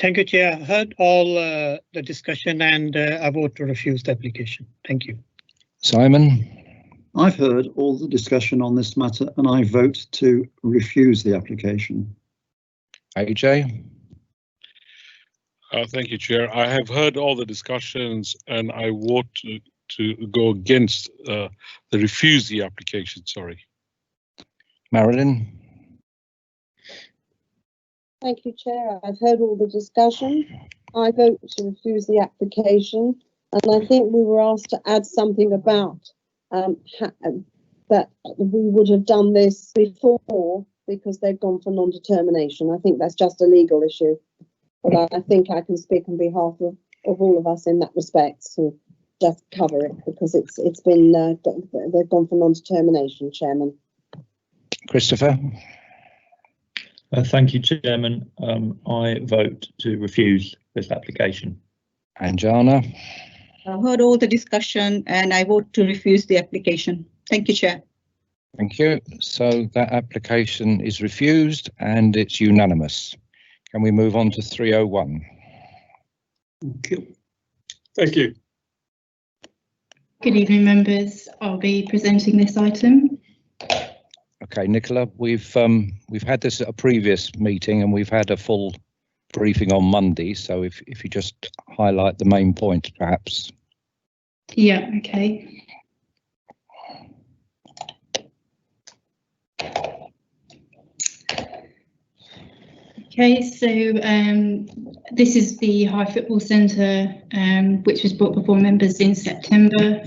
Thank you, Chair. I heard all the discussion and I vote to refuse the application. Thank you. Simon. I've heard all the discussion on this matter and I vote to refuse the application. AJ. Thank you, Chair. I have heard all the discussions and I vote to go against the refuse the application. Sorry. Marilyn. Thank you, Chair. I've heard all the discussion. I vote to refuse the application, and I think we were asked to add something about that we would have done this before because they've gone for non-determination. I think that's just a legal issue, but I think I can speak on behalf of all of us in that respect to just cover it because it's been they've gone for non-determination, Chairman. Christopher. Thank you, Chairman. I vote to refuse this application. And Jana. I heard all the discussion and I vote to refuse the application. Thank you, Chair. Thank you. So that application is refused and it's unanimous. Can we move on to 301? Thank you. Thank you. Good evening, members. I'll be presenting this item. Okay, Nicola, we've had this at a previous meeting and we've had a full briefing on Monday. So if you just highlight the main points, perhaps. Yeah, okay. Okay, so this is the High Football Centre, which was brought before members in September.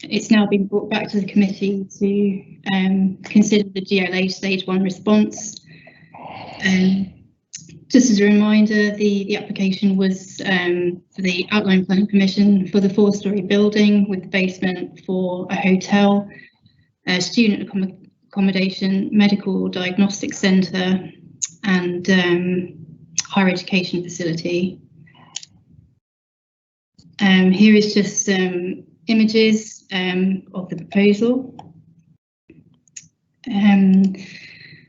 It's now been brought back to the committee to consider the GLA Stage 1 response. Just as a reminder, the application was for the outline planning permission for the 4-storey building with the basement for a hotel, student accommodation, medical diagnostic centre and higher education facility. Here is just some images of the proposal.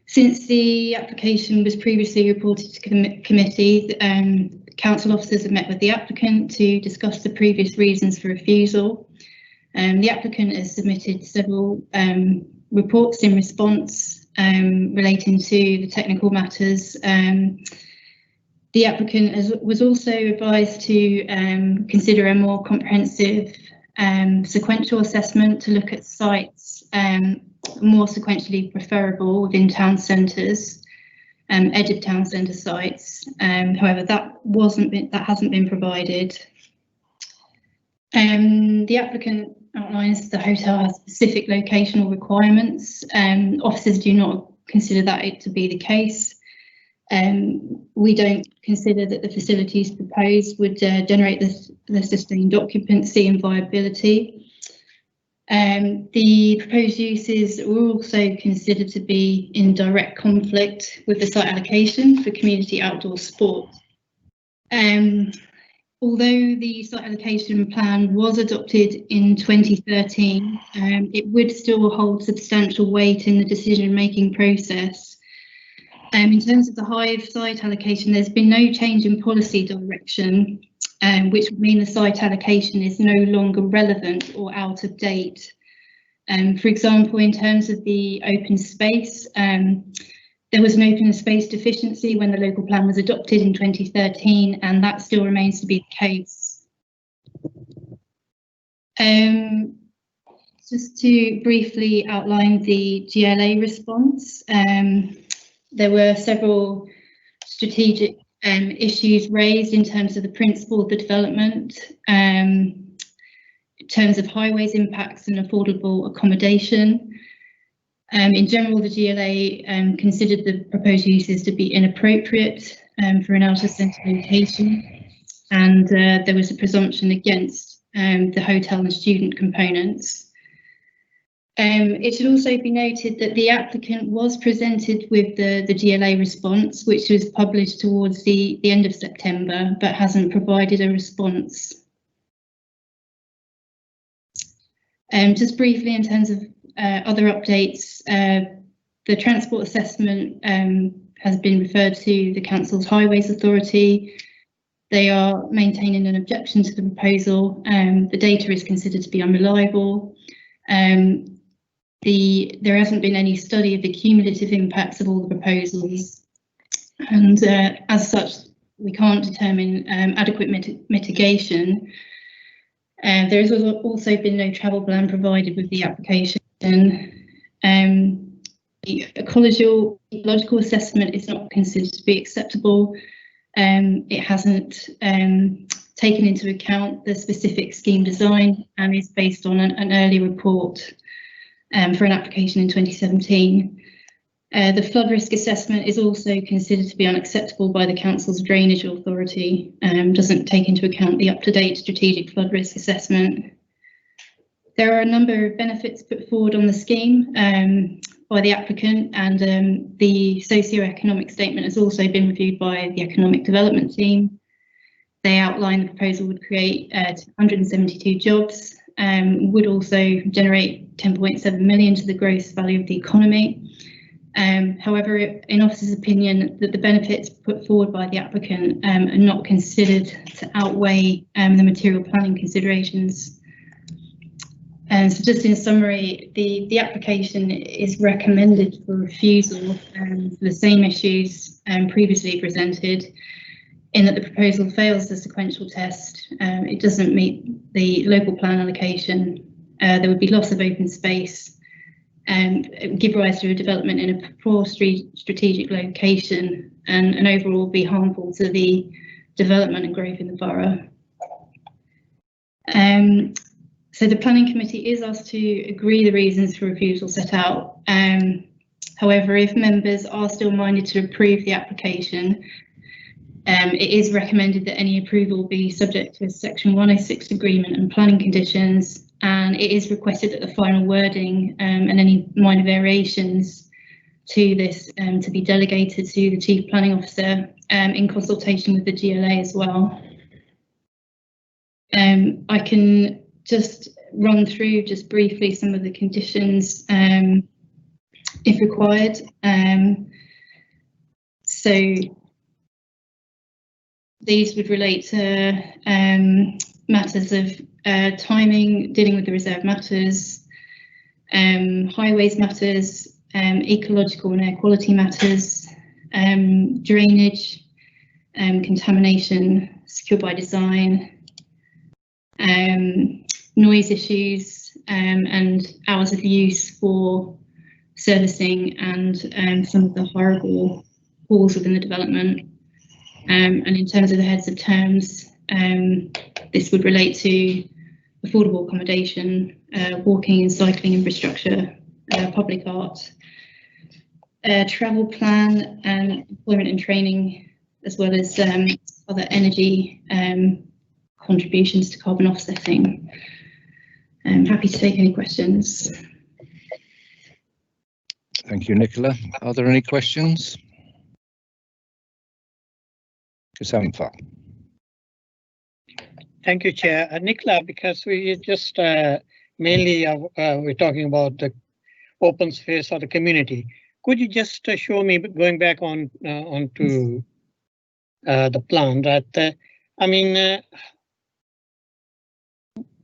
Since the application was previously reported to committee, council officers have met with the applicant to discuss the previous reasons for refusal. The applicant has submitted several reports in response relating to the technical matters. The applicant was also advised to consider a more comprehensive sequential assessment to look at sites more sequentially preferable within town centres, edge of town centre sites. However, that hasn't been provided. The applicant outlines the hotel has specific locational requirements. Officers do not consider that to be the case. We don't consider that the facilities proposed would generate the sustained occupancy and viability. The proposed uses were also considered to be in direct conflict with the site allocation for community outdoor sport. Although the site allocation plan was adopted in 2013, it would still hold substantial weight in the decision-making process. In terms of the Hive site allocation, there's been no change in policy direction, which would mean the site allocation is no longer relevant or out of date. For example, in terms of the open space, there was an open space deficiency when the local plan was adopted in 2013, and that still remains to be the case. Just to briefly outline the GLA response, there were several strategic issues raised in terms of the principle of the development, in terms of highways impacts and affordable accommodation. In general, the GLA considered the proposed uses to be inappropriate for an outer centre location, and there was a presumption against the hotel and student components. It should also be noted that the applicant was presented with the GLA response, which was published towards the end of September, but hasn't provided a response. Just briefly, in terms of other updates, the transport assessment has been referred to the Council's Highways Authority. They are maintaining an objection to the proposal. The data is considered to be unreliable. There hasn't been any study of the cumulative impacts of all the proposals, and as such, we can't determine adequate mitigation. There has also been no travel plan provided with the application. The ecological assessment is not considered to be acceptable. It hasn't taken into account the specific scheme design and is based on an early report for an application in 2017. The flood risk assessment is also considered to be unacceptable by the Council's Drainage Authority, doesn't take into account the up-to-date strategic flood risk assessment. There are a number of benefits put forward on the scheme by the applicant, and the socio-economic statement has also been reviewed by the Economic Development team. They outline the proposal would create 172 jobs, would also generate 10.7 million to the gross value of the economy. However, in officer's opinion, that the benefits put forward by the applicant are not considered to outweigh the material planning considerations. So just in summary, the application is recommended for refusal for the same issues previously presented, in that the proposal fails the sequential test. It doesn't meet the local plan allocation. There would be loss of open space, give rise to a development in a poor strategic location and overall be harmful to the development and growth in the borough. So the planning committee is asked to agree the reasons for refusal set out. However, if members are still minded to approve the application, it is recommended that any approval be subject to a Section 106 agreement and planning conditions, and it is requested that the final wording and any minor variations to this to be delegated to the Chief Planning Officer in consultation with the GLA as well. I can just run through just briefly some of the conditions if required. So these would relate to matters of timing, dealing with the reserve matters, highways matters, ecological and air quality matters, drainage, contamination, secure by design, noise issues, and hours of use for servicing and some of the horrible halls within the development. And in terms of the heads of terms, this would relate to affordable accommodation, walking and cycling infrastructure, public art, travel plan, employment and training, as well as other energy contributions to carbon offsetting. I'm happy to take any questions. Thank you, Nicola. Are there any questions? Kasampha. Thank you, Chair. Nicola, because we just mainly we're talking about the open space of the community. Could you just show me, going back on onto the plan, that I mean,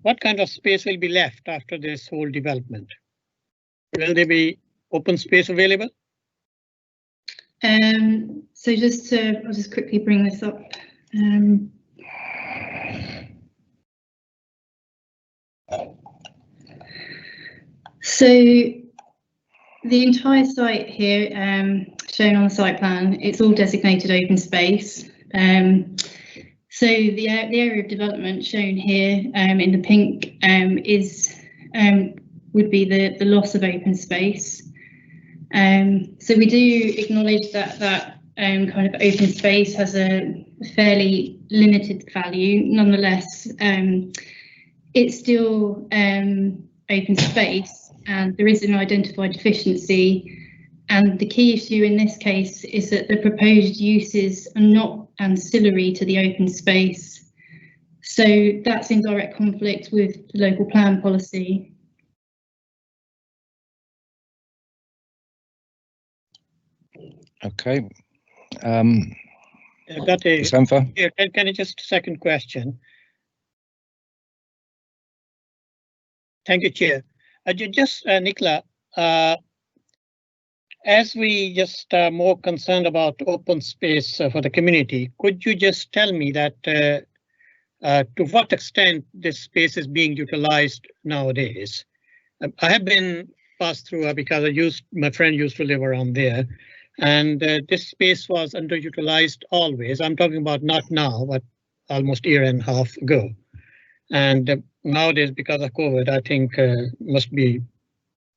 what kind of space will be left after this whole development? Will there be open space available? So I'll just quickly bring this up. So the entire site here, shown on the site plan, it's all designated open space. So the area of development shown here in the pink would be the loss of open space. So we do acknowledge that kind of open space has a fairly limited value. Nonetheless, it's still open space, and there is an identified deficiency. And the key issue in this case is that the proposed uses are not ancillary to the open space. So that's in direct conflict with the local plan policy. Okay. I've got a, Kasampha? yeah, can I just second question? Thank you, Chair. Just Nicola, as we just more concerned about open space for the community, could you just tell me that to what extent this space is being utilized nowadays? I have been passed through because my friend used to live around there, and this space was underutilized always. I'm talking about not now, but almost a year and a half ago. And nowadays, because of COVID, I think must be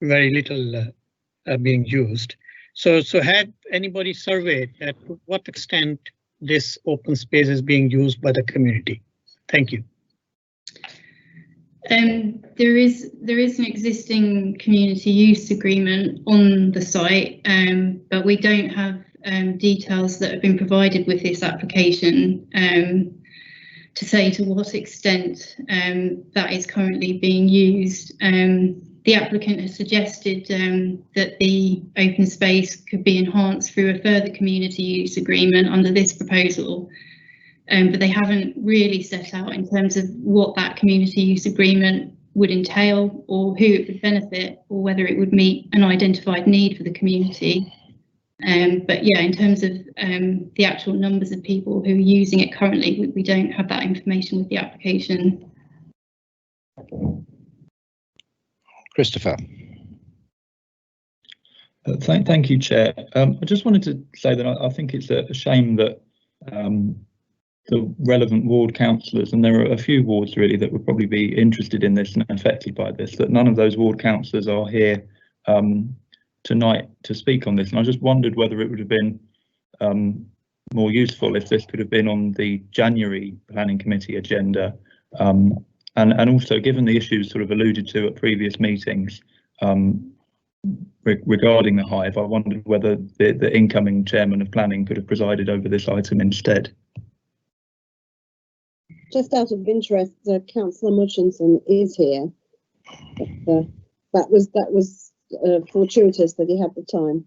very little being used. So had anybody surveyed at what extent this open space is being used by the community? Thank you. There is an existing community use agreement on the site, but we don't have details that have been provided with this application to say to what extent that is currently being used. The applicant has suggested that the open space could be enhanced through a further community use agreement under this proposal, but they haven't really set out in terms of what that community use agreement would entail or who it would benefit or whether it would meet an identified need for the community. But yeah, in terms of the actual numbers of people who are using it currently, we don't have that information with the application. Christopher. Thank you, Chair. I just wanted to say that I think it's a shame that the relevant ward councillors, and there are a few wards really that would probably be interested in this and affected by this, that none of those ward councillors are here tonight to speak on this. And I just wondered whether it would have been more useful if this could have been on the January Planning Committee agenda. And also, given the issues sort of alluded to at previous meetings regarding the hive, I wondered whether the incoming chairman of planning could have presided over this item instead. Just out of interest, Councillor Mutchinson is here. But, that was fortuitous that he had the time.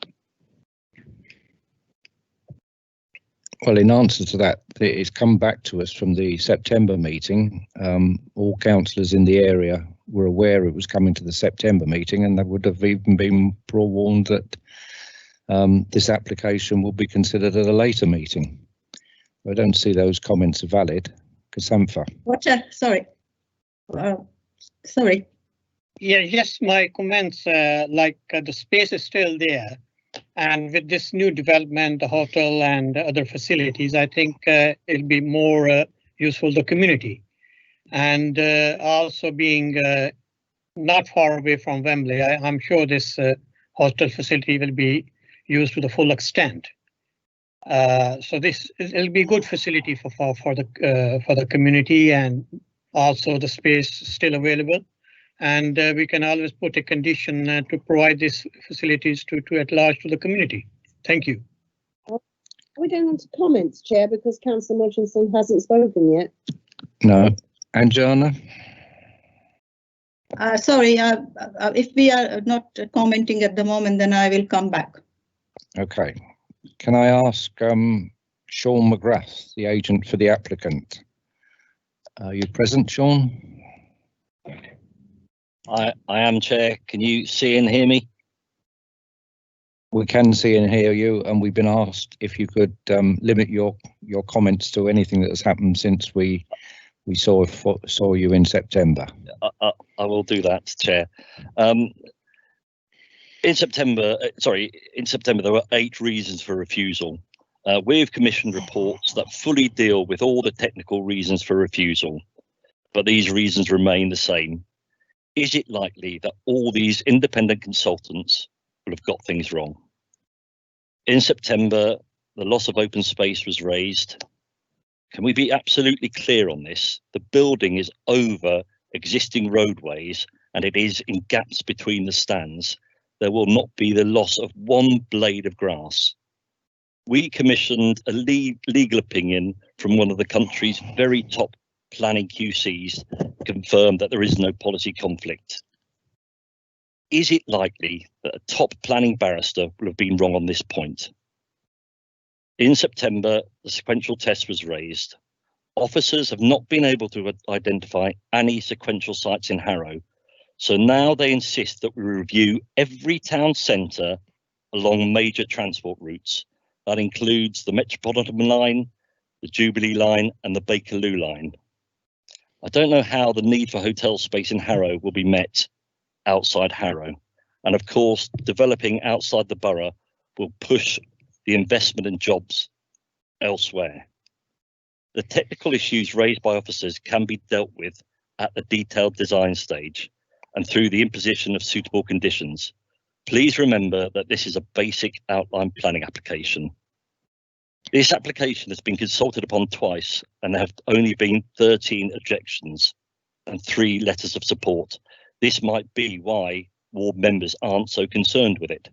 Well, in answer to that, it's come back to us from the September meeting. All councillors in the area were aware it was coming to the September meeting, and they would have even been forewarned that this application will be considered at a later meeting. I don't see those comments are valid. Kasampha. What? Sorry. Sorry. Yeah, yes, my comments, the space is still there. And with this new development, the hotel and other facilities, I think it'll be more useful to the community. And also being not far away from Wembley, I'm sure this hostel facility will be used to the full extent. So it'll be a good facility for the community, and also the space still available. And we can always put a condition to provide these facilities to at large to the community. Thank you. We're going on to comments, Chair, because Councillor Murchison hasn't spoken yet. No. Anjana? Sorry, if we are not commenting at the moment, then I will come back. Okay. Can I ask Sean McGrath, the agent for the applicant? Are you present, Sean? I am, Chair. Can you see and hear me? We can see and hear you, and we've been asked if you could limit your comments to anything that has happened since we saw you in September. I will do that, Chair. In September, there were 8 reasons for refusal. We've commissioned reports that fully deal with all the technical reasons for refusal, but these reasons remain the same. Is it likely that all these independent consultants will have got things wrong? In September, the loss of open space was raised. Can we be absolutely clear on this? The building is over existing roadways and it is in gaps between the stands. There will not be the loss of one blade of grass. We commissioned a legal opinion from one of the country's very top planning QCs confirmed that there is no policy conflict. Is it likely that a top planning barrister will have been wrong on this point? In September, the sequential test was raised. Officers have not been able to identify any sequential sites in Harrow, so now they insist that we review every town centre along major transport routes. That includes the Metropolitan line, the Jubilee line and the Bakerloo line. I don't know how the need for hotel space in Harrow will be met outside Harrow. And of course, developing outside the borough will push the investment and jobs elsewhere. The technical issues raised by officers can be dealt with at the detailed design stage and through the imposition of suitable conditions. Please remember that this is a basic outline planning application. This application has been consulted upon twice and there have only been 13 objections and 3 letters of support. This might be why ward members aren't so concerned with it.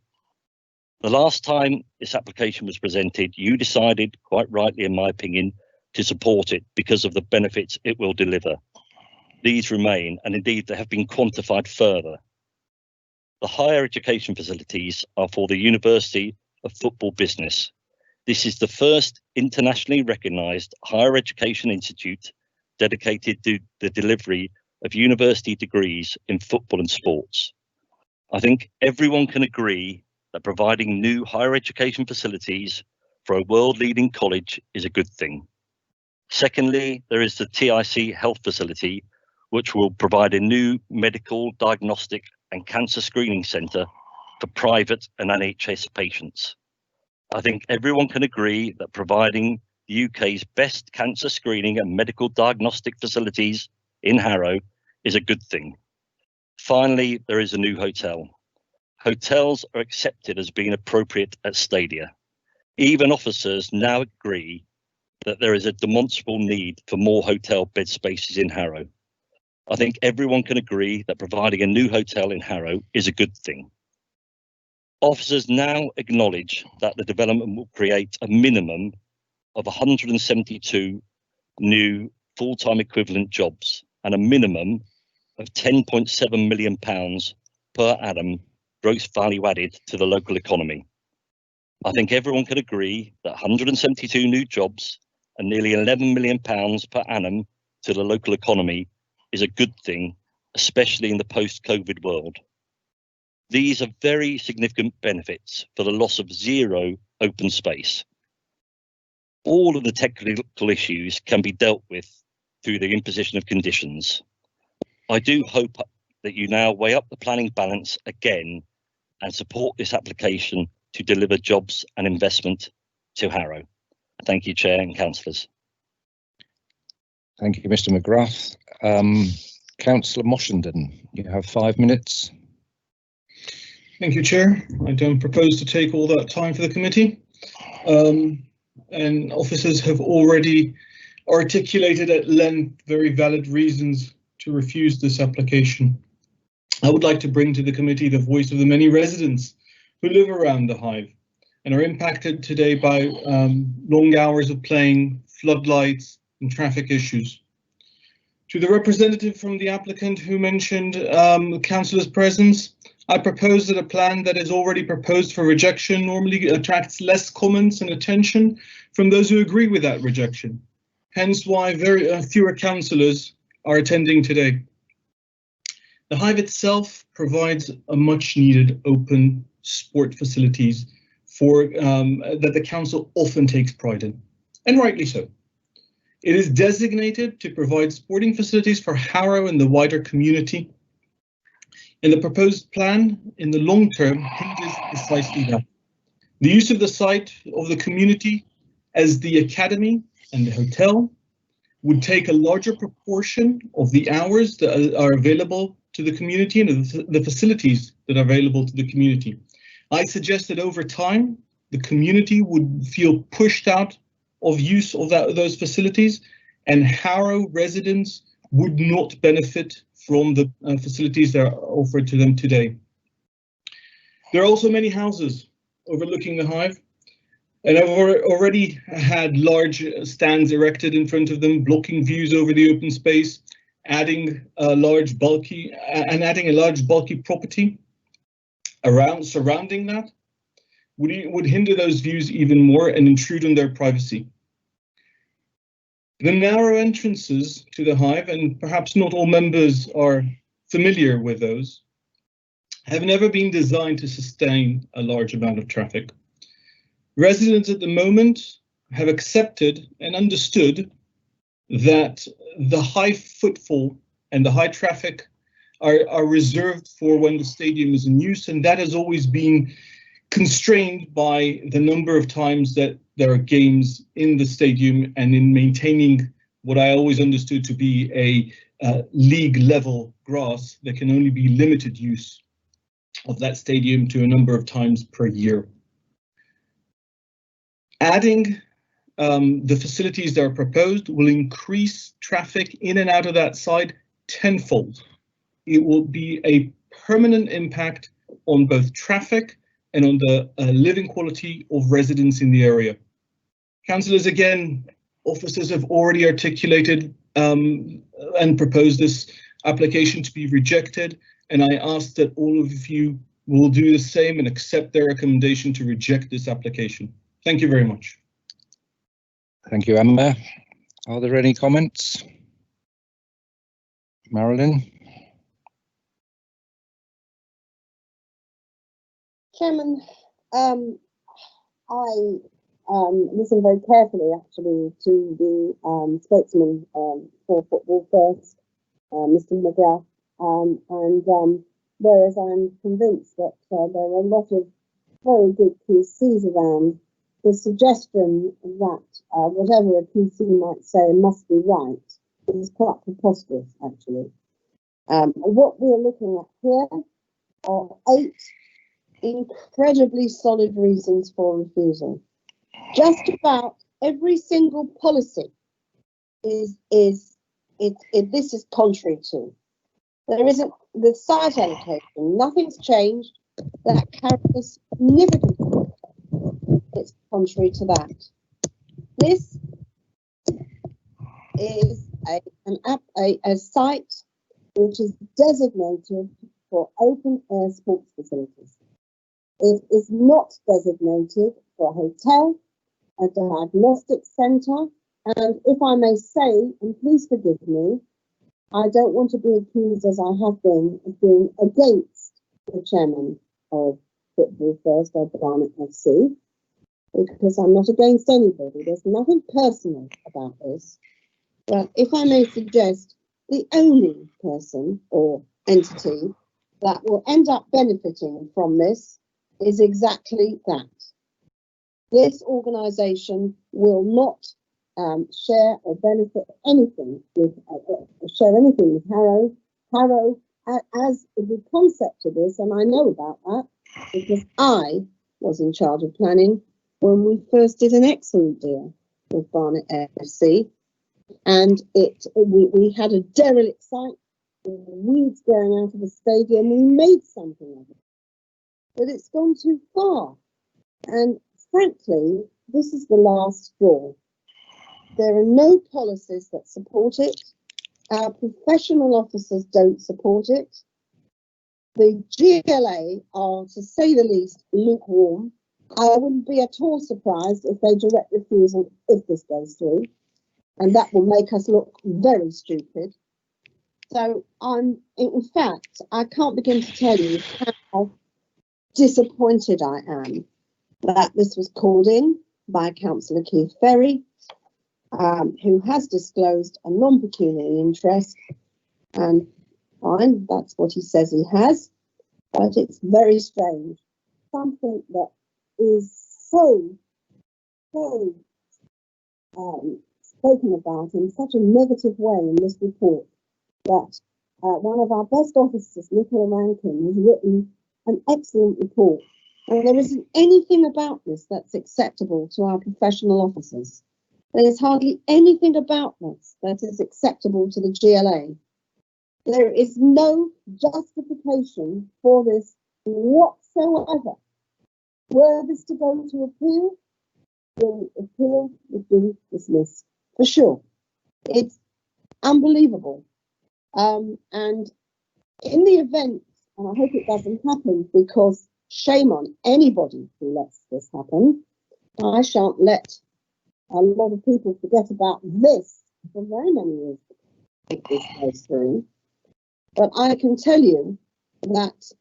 The last time this application was presented, you decided, quite rightly in my opinion, to support it because of the benefits it will deliver. These remain, and indeed they have been quantified further. The higher education facilities are for the University of Football Business. This is the first internationally recognised higher education institute dedicated to the delivery of university degrees in football and sports. I think everyone can agree that providing new higher education facilities for a world-leading college is a good thing. Secondly, there is the TIC Health Facility, which will provide a new medical, diagnostic and cancer screening centre for private and NHS patients. I think everyone can agree that providing the UK's best cancer screening and medical diagnostic facilities in Harrow is a good thing. Finally, there is a new hotel. Hotels are accepted as being appropriate at stadia. Even officers now agree that there is a demonstrable need for more hotel bed spaces in Harrow. I think everyone can agree that providing a new hotel in Harrow is a good thing. Officers now acknowledge that the development will create a minimum of 172 new full-time equivalent jobs and a minimum of £10.7 million per annum gross value added to the local economy. I think everyone can agree that 172 new jobs and nearly £11 million per annum to the local economy is a good thing, especially in the post-COVID world. These are very significant benefits for the loss of zero open space. All of the technical issues can be dealt with through the imposition of conditions. I do hope that you now weigh up the planning balance again and support this application to deliver jobs and investment to Harrow. Thank you, Chair and Councillors. Thank you, Mr. McGrath. Councillor Moshenden, you have 5 minutes. Thank you, Chair. I don't propose to take all that time for the committee. And officers have already articulated at length very valid reasons to refuse this application. I would like to bring to the committee the voice of the many residents who live around the Hive and are impacted today by long hours of playing, floodlights and traffic issues. To the representative from the applicant who mentioned the councillor's presence, I propose that a plan that is already proposed for rejection normally attracts less comments and attention from those who agree with that rejection. Hence why very fewer councillors are attending today. The Hive itself provides a much needed open sport facilities for that the council often takes pride in, and rightly so. It is designated to provide sporting facilities for Harrow and the wider community. And the proposed plan in the long term hinges precisely that. The use of the site of the community as the academy and the hotel would take a larger proportion of the hours that are available to the community and the facilities that are available to the community. I suggest that over time, the community would feel pushed out of use of those facilities, and Harrow residents would not benefit from the facilities that are offered to them today. There are also many houses overlooking the Hive, and I've already had large stands erected in front of them, blocking views over the open space, adding a large bulky property around surrounding that would hinder those views even more and intrude on their privacy. The narrow entrances to the Hive, and perhaps not all members are familiar with those, have never been designed to sustain a large amount of traffic. Residents at the moment have accepted and understood that the high footfall and the high traffic are reserved for when the stadium is in use, and that has always been constrained by the number of times that there are games in the stadium and in maintaining what I always understood to be a league level grass. There can only be limited use of that stadium to a number of times per year. Adding the facilities that are proposed will increase traffic in and out of that site tenfold. It will be a permanent impact on both traffic and on the living quality of residents in the area. Councillors, again, officers have already articulated and proposed this application to be rejected, and I ask that all of you will do the same and accept their recommendation to reject this application. Thank you very much. Thank you, Amber. Are there any comments? Marilyn? Chairman, I listened very carefully actually to the spokesman for Football First, Mr. McGrath, and whereas I'm convinced that there are a lot of very good PCs around, the suggestion that whatever a PC might say must be right is quite preposterous, actually. What we're looking at here are 8 incredibly solid reasons for refusal. Just about every single policy this is contrary to. There isn't the site allocation, nothing's changed. That carries significantly. It's contrary to that. This is a site which is designated for open air sports facilities. It is not designated for a hotel, a diagnostic centre, and if I may say, and please forgive me, I don't want to be accused, as I have been, of being against the chairman of Football First or Barnet FC, because I'm not against anybody. There's nothing personal about this. But if I may suggest, the only person or entity that will end up benefiting from this is exactly that. This organisation will not share or benefit anything with Harrow. Harrow, as the concept of this, and I know about that because I was in charge of planning when we first did an excellent deal with Barnet FC, and we had a derelict site with weeds growing out of the stadium. We made something of it, but it's gone too far, and frankly, this is the last straw. There are no policies that support it. Our professional officers don't support it. The GLA are, to say the least, lukewarm. I wouldn't be at all surprised if they direct refusal if this goes through, and that will make us look very stupid. So in fact, I can't begin to tell you how disappointed I am that this was called in by Councillor Keith Ferry, who has disclosed a non-pecuniary interest, and fine, that's what he says he has, but it's very strange. Something that is so spoken about in such a negative way in this report that one of our best officers, Nicola Rankin, has written an excellent report, and there isn't anything about this that's acceptable to our professional officers. There's hardly anything about this that is acceptable to the GLA. There is no justification for this whatsoever. Were this to go to appeal, the appeal would be dismissed, for sure. It's unbelievable. And in the event, and I hope it doesn't happen, because shame on anybody who lets this happen, I shan't let a lot of people forget about this for very many years if this goes through. But I can tell you that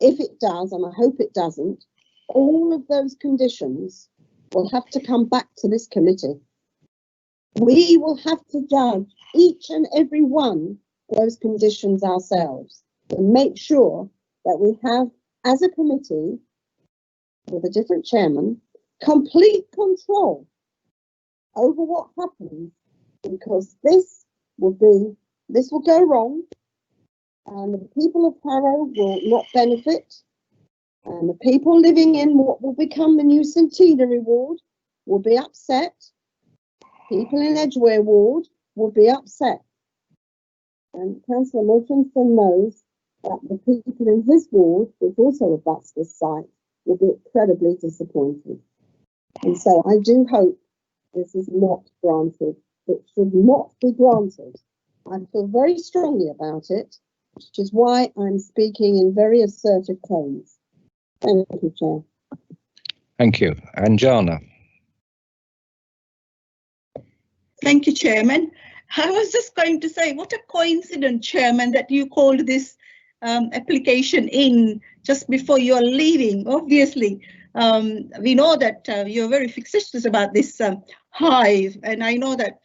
if it does, and I hope it doesn't, all of those conditions will have to come back to this committee. We will have to judge each and every one of those conditions ourselves and make sure that we have, as a committee, with a different chairman, complete control over what happens, because this will go wrong, and the people of Harrow will not benefit, and the people living in what will become the new Centenary Ward will be upset. People in Edgware Ward will be upset, and Councillor Wilkinson knows that the people in his ward, which also abuts this site, will be incredibly disappointed. And so I do hope this is not granted. It should not be granted. I feel very strongly about it, which is why I'm speaking in very assertive tones. Thank you, Chair. Thank you. Anjana. Thank you, Chairman. I was just going to say, what a coincidence, Chairman, that you called this application in just before you're leaving. Obviously, we know that you're very fixated about this hive, and I know that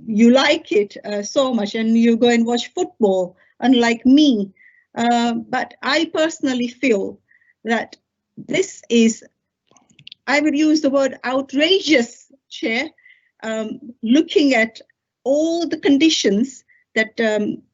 you like it so much, and you go and watch football, unlike me. But I personally feel that this is, I would use the word outrageous, Chair, looking at all the conditions that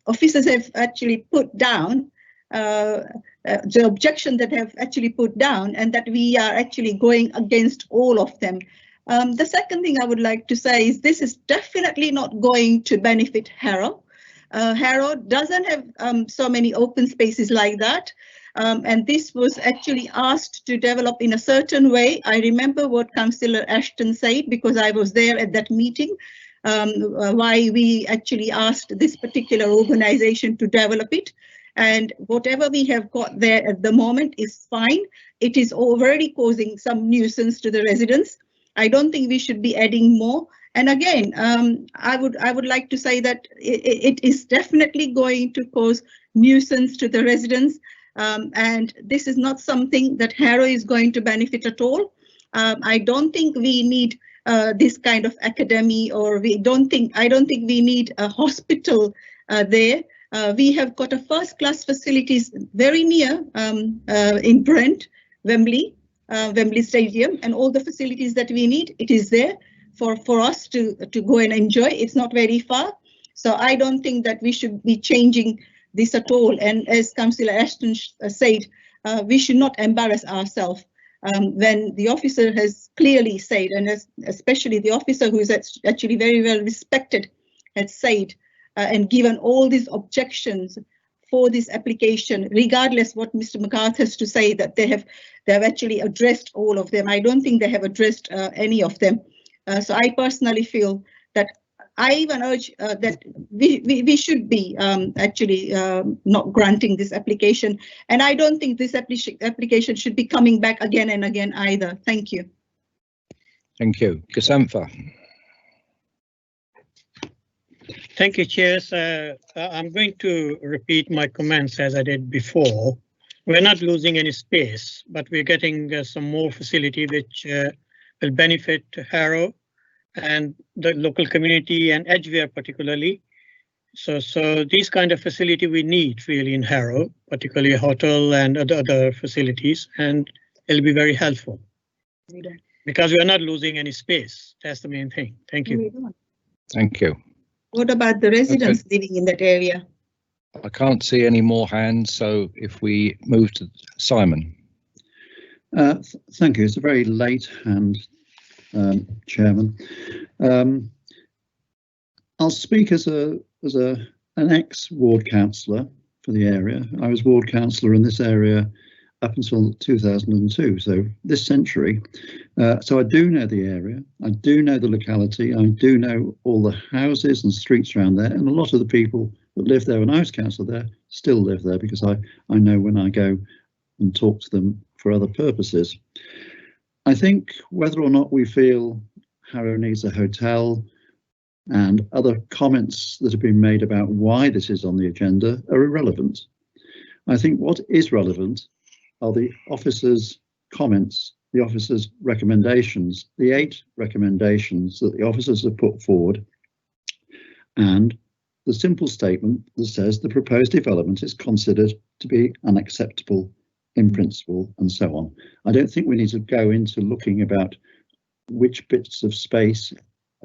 officers have actually put down, the objection that have actually put down, and that we are actually going against all of them. The second thing I would like to say is this is definitely not going to benefit Harrow. Harrow doesn't have so many open spaces like that. And this was actually asked to develop in a certain way. I remember what Councillor Ashton said because I was there at that meeting, why we actually asked this particular organization to develop it. And whatever we have got there at the moment is fine. It is already causing some nuisance to the residents. I don't think we should be adding more. And again, I would like to say that it is definitely going to cause nuisance to the residents. And this is not something that Harrow is going to benefit at all. I don't think we need this kind of academy, or I don't think we need a hospital there. We have got a first-class facilities very near in Brent, Wembley Stadium, and all the facilities that we need, it is there for us to go and enjoy. It's not very far. So I don't think that we should be changing this at all. And as Councillor Ashton said, we should not embarrass ourselves when the officer has clearly said, and especially the officer who is actually very well respected, has said and given all these objections for this application, regardless what Mr. McCarthy has to say, that they have actually addressed all of them. I don't think they have addressed any of them. So I personally feel that I even urge that we should be actually not granting this application. And I don't think this application should be coming back again and again either. Thank you. Thank you. Kasampha. Thank you, Chairs. I'm going to repeat my comments as I did before. We're not losing any space, but we're getting some more facility which will benefit Harrow and the local community and Edgware particularly. So these kind of facility we need really in Harrow, particularly a hotel and other facilities, and it'll be very helpful because we are not losing any space. That's the main thing. Thank you. Thank you. What about the residents living in that area? I can't see any more hands, so if we move to Simon. Thank you. It's a very late hand, Chairman. I'll speak as an ex-ward councillor for the area. I was ward councillor in this area up until 2002, so this century. So I do know the area, I do know the locality, I do know all the houses and streets around there, and a lot of the people that live there when I was councillor there still live there because I know when I go and talk to them for other purposes. I think whether or not we feel Harrow needs a hotel and other comments that have been made about why this is on the agenda are irrelevant. I think what is relevant are the officers' comments, the officers' recommendations, the 8 recommendations that the officers have put forward, and the simple statement that says the proposed development is considered to be unacceptable in principle and so on. I don't think we need to go into looking about which bits of space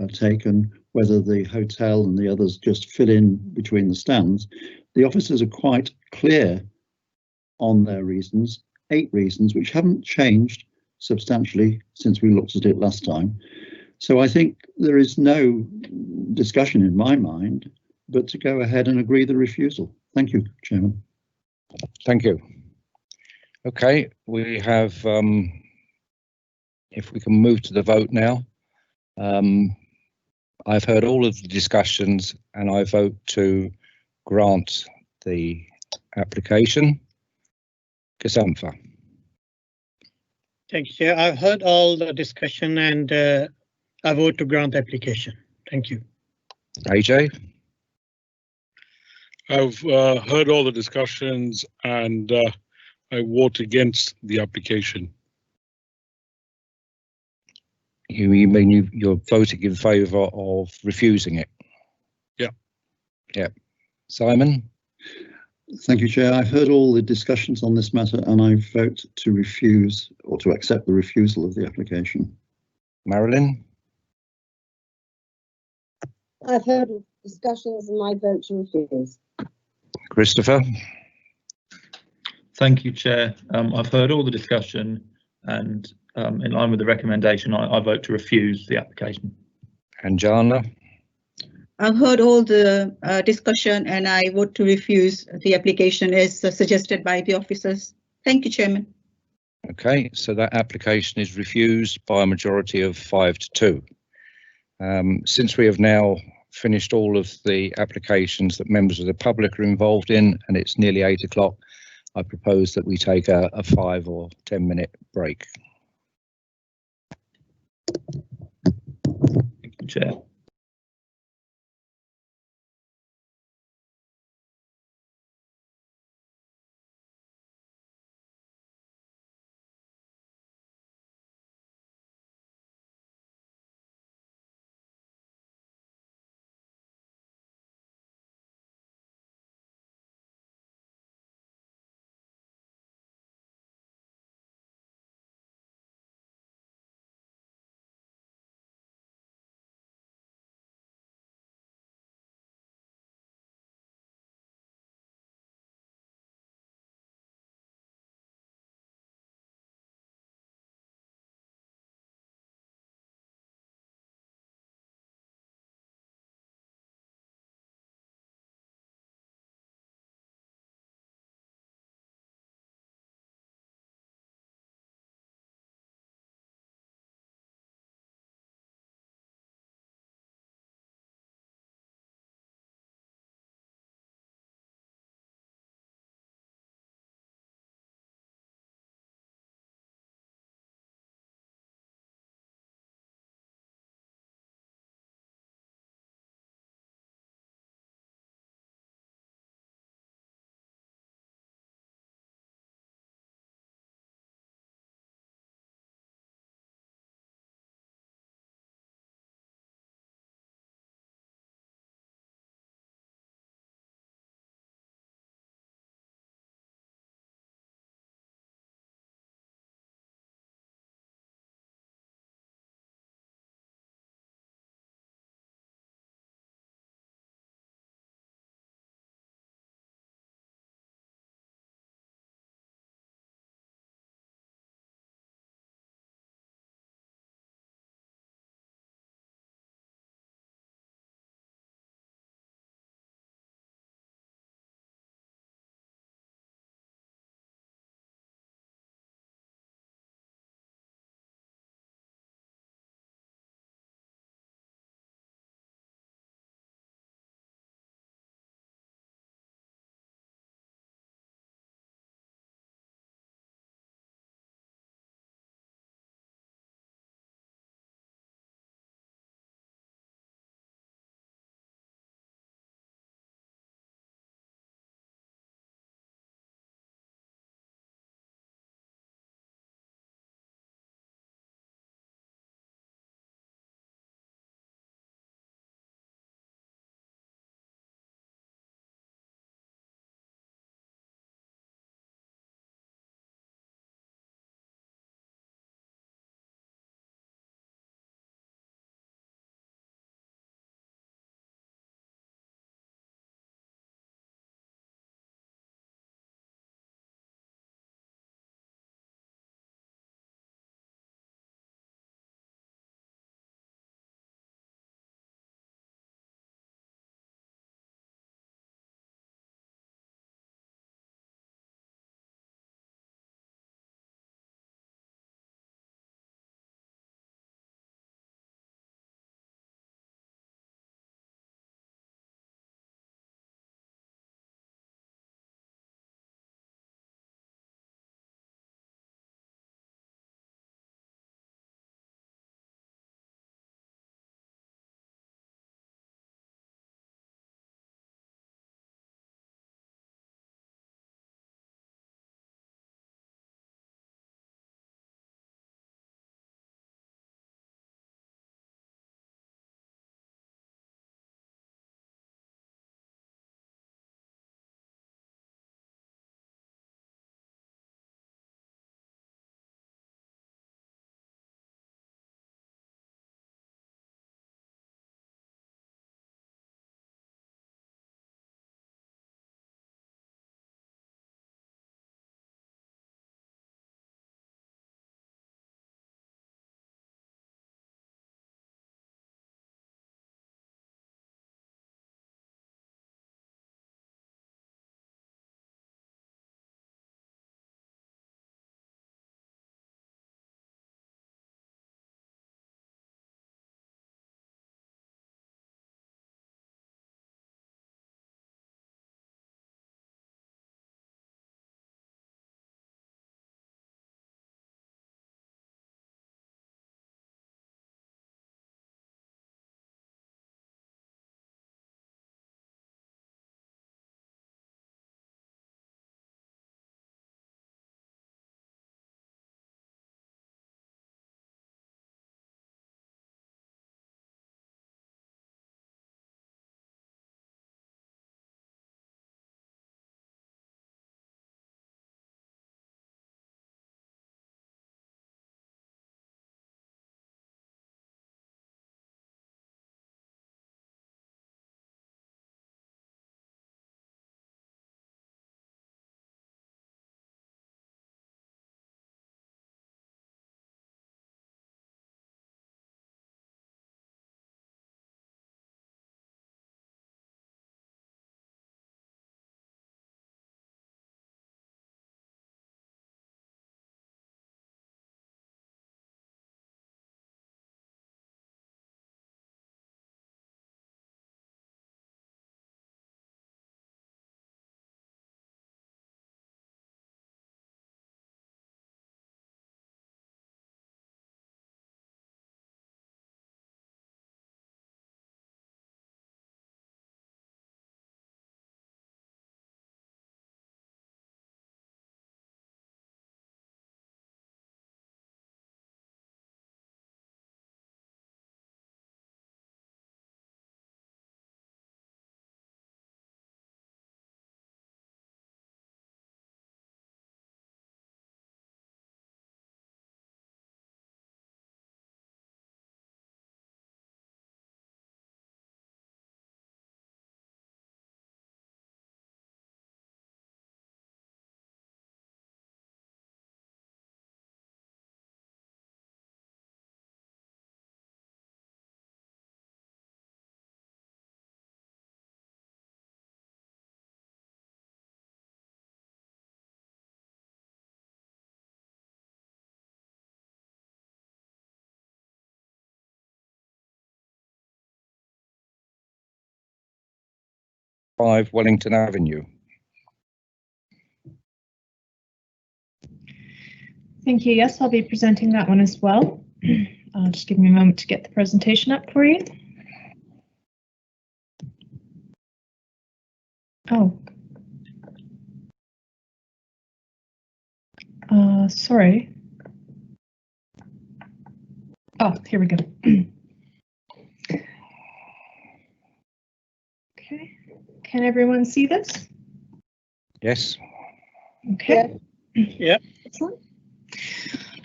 are taken, whether the hotel and the others just fill in between the stands. The officers are quite clear on their reasons, 8 reasons, which haven't changed substantially since we looked at it last time. So I think there is no discussion in my mind, but to go ahead and agree the refusal. Thank you, Chairman. Thank you. Okay, we have, if we can move to the vote now. I've heard all of the discussions and I vote to grant the application. Kasampha. Thank you, Chair. I've heard all the discussion and I vote to grant the application. Thank you. AJ? I've heard all the discussions and I vote against the application. You mean you're voting in favour of refusing it? Yeah. Yeah. Simon? Thank you, Chair. I've heard all the discussions on this matter and I vote to refuse or to accept the refusal of the application. Marilyn? I've heard of discussions and I vote to refuse. Christopher? Thank you, Chair. I've heard all the discussion and in line with the recommendation, I vote to refuse the application. And Jana? I've heard all the discussion and I vote to refuse the application as suggested by the officers. Thank you, Chairman. Okay, so that application is refused by a majority of 5 to 2. Since we have now finished all of the applications that members of the public are involved in and it's nearly 8 o'clock, I propose that we take a 5 or 10 minute break. Thank you, Chair. 5 Wellington Avenue. Thank you. Yes, I'll be presenting that one as well. Just give me a moment to get the presentation up for you. Oh. Sorry. Oh, here we go. Okay. Can everyone see this? Yes. Okay. Yeah. Excellent.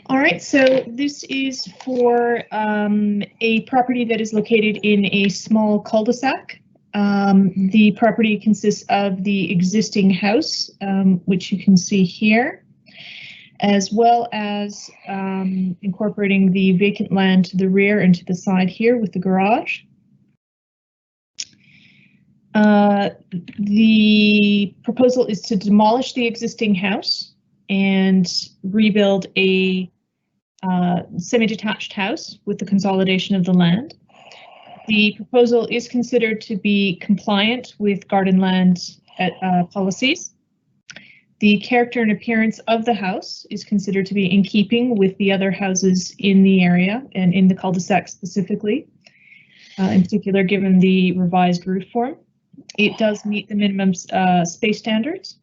All right, so this is for a property that is located in a small cul-de-sac. The property consists of the existing house, which you can see here, as well as incorporating the vacant land to the rear and to the side here with the garage. The proposal is to demolish the existing house and rebuild a semi-detached house with the consolidation of the land. The proposal is considered to be compliant with garden land policies. The character and appearance of the house is considered to be in keeping with the other houses in the area and in the cul-de-sac specifically, in particular given the revised roof form. It does meet the minimum space standards.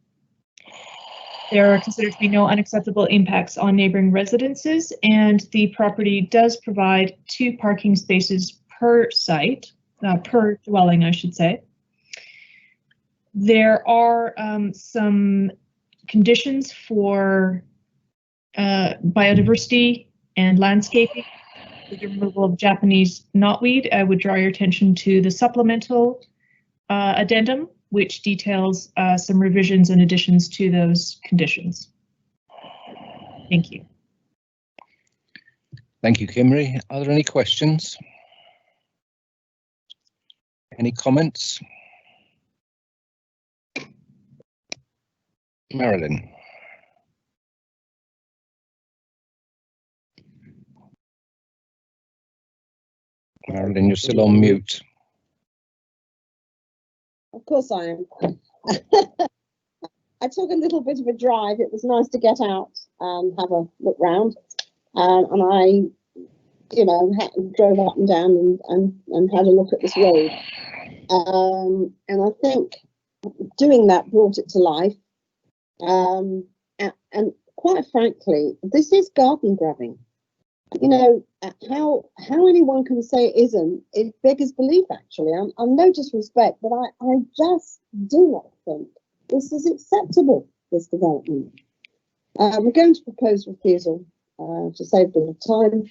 There are considered to be no unacceptable impacts on neighboring residences, and the property does provide 2 parking spaces per site, per dwelling, I should say. There are some conditions for biodiversity and landscaping. With the removal of Japanese knotweed, I would draw your attention to the supplemental addendum, which details some revisions and additions to those conditions. Thank you. Thank you, Kimry. Are there any questions? Any comments? Marilyn. Marilyn, you're still on mute. Of course I am. I took a little bit of a drive. It was nice to get out and have a look round. And I, drove up and down and had a look at this road. And I think doing that brought it to life. And quite frankly, this is garden grabbing. How anyone can say it isn't, it beggars belief, actually. I'm no disrespect, but I just do not think this is acceptable, this development. We're going to propose refusal to save a bit of time.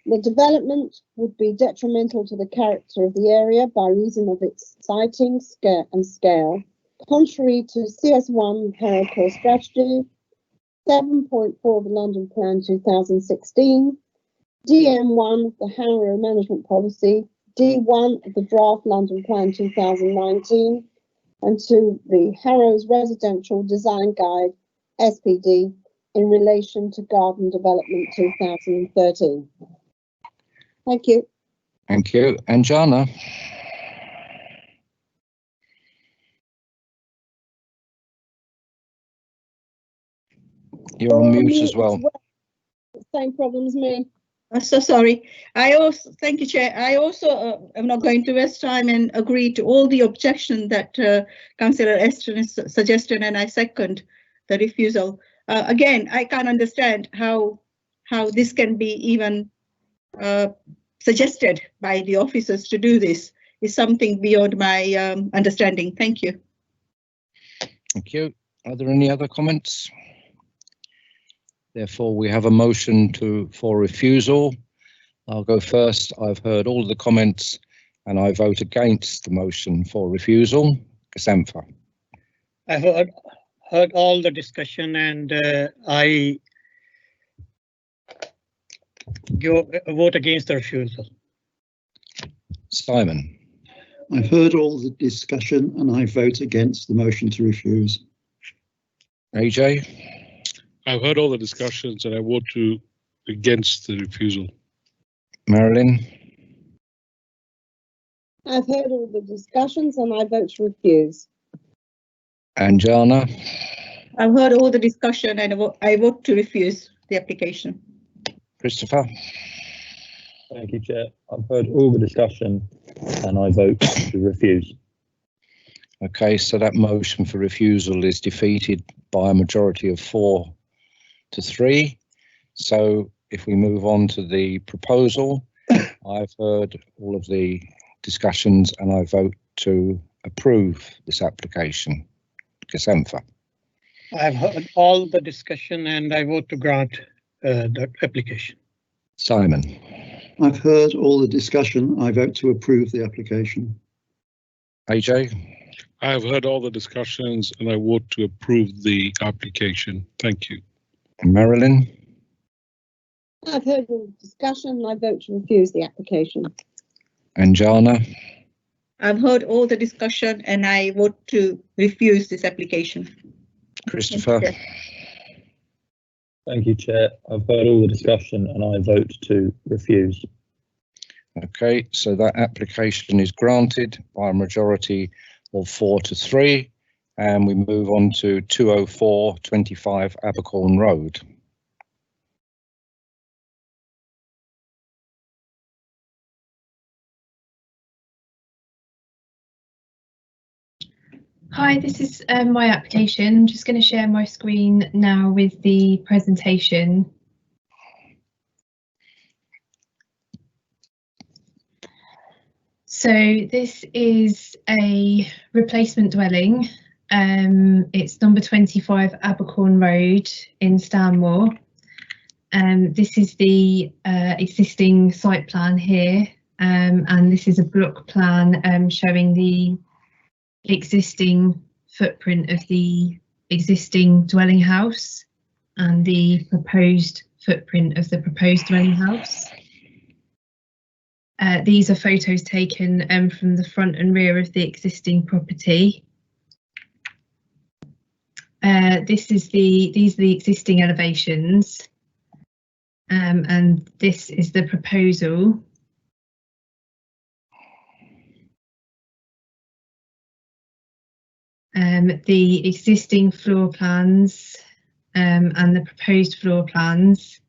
The development would be detrimental to the character of the area by reason of its siting, scale, contrary to CS1 Harrow Core Strategy, 7.4 of the London Plan 2016, DM1 the Harrow Management Policy, D1 of the Draft London Plan 2019, and to the Harrow's Residential Design Guide, SPD, in relation to Garden Development 2013. Thank you. Thank you. And Jana. You're on mute as well. Same problem as me. I'm so sorry. Thank you, Chair. I also am not going to waste time and agree to all the objection that Councillor Eston has suggested, and I second the refusal. Again, I can't understand how this can be even suggested by the officers to do this. Is something beyond my understanding. Thank you. Thank you. Are there any other comments? Therefore, we have a motion for refusal. I'll go first. I've heard all of the comments and I vote against the motion for refusal. Kasampha. I've heard all the discussion and I vote against the refusal. Simon. I've heard all the discussion and I vote against the motion to refuse. AJ. I've heard all the discussions and I vote against the refusal. Marilyn. I've heard all the discussions and I vote to refuse. Anjana? I've heard all the discussion and I vote to refuse the application. Christopher? Thank you, Chair. I've heard all the discussion and I vote to refuse. Okay, so that motion for refusal is defeated by a majority of 4 to 3. So if we move on to the proposal, I've heard all of the discussions and I vote to approve this application. Kasemfa? I've heard all the discussion and I vote to grant the application. Simon? I've heard all the discussion. I vote to approve the application. AJ? I have heard all the discussions and I vote to approve the application. Thank you. Marilyn? I've heard all the discussion and I vote to refuse the application. Anjana? I've heard all the discussion and I vote to refuse this application. Christopher? Thank you, Chair. I've heard all the discussion and I vote to refuse. Okay, so that application is granted by a majority of 4 to 3, and we move on to 20425 Abercorn Road. Hi, this is my application. I'm just going to share my screen now with the presentation. So this is a replacement dwelling. It's number 25 Abercorn Road in Stanmore. This is the existing site plan here, and this is a block plan showing the existing footprint of the existing dwelling house and the proposed footprint of the proposed dwelling house. These are photos taken from the front and rear of the existing property. These are the existing elevations, and this is the proposal. The existing floor plans and the proposed floor plans.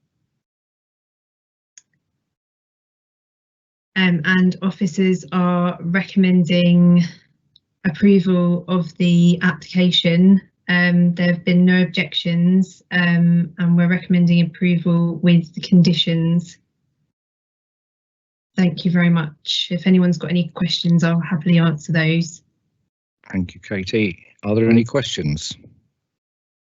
And officers are recommending approval of the application. There have been no objections, and we're recommending approval with the conditions. Thank you very much. If anyone's got any questions, I'll happily answer those. Thank you, Katie. Are there any questions?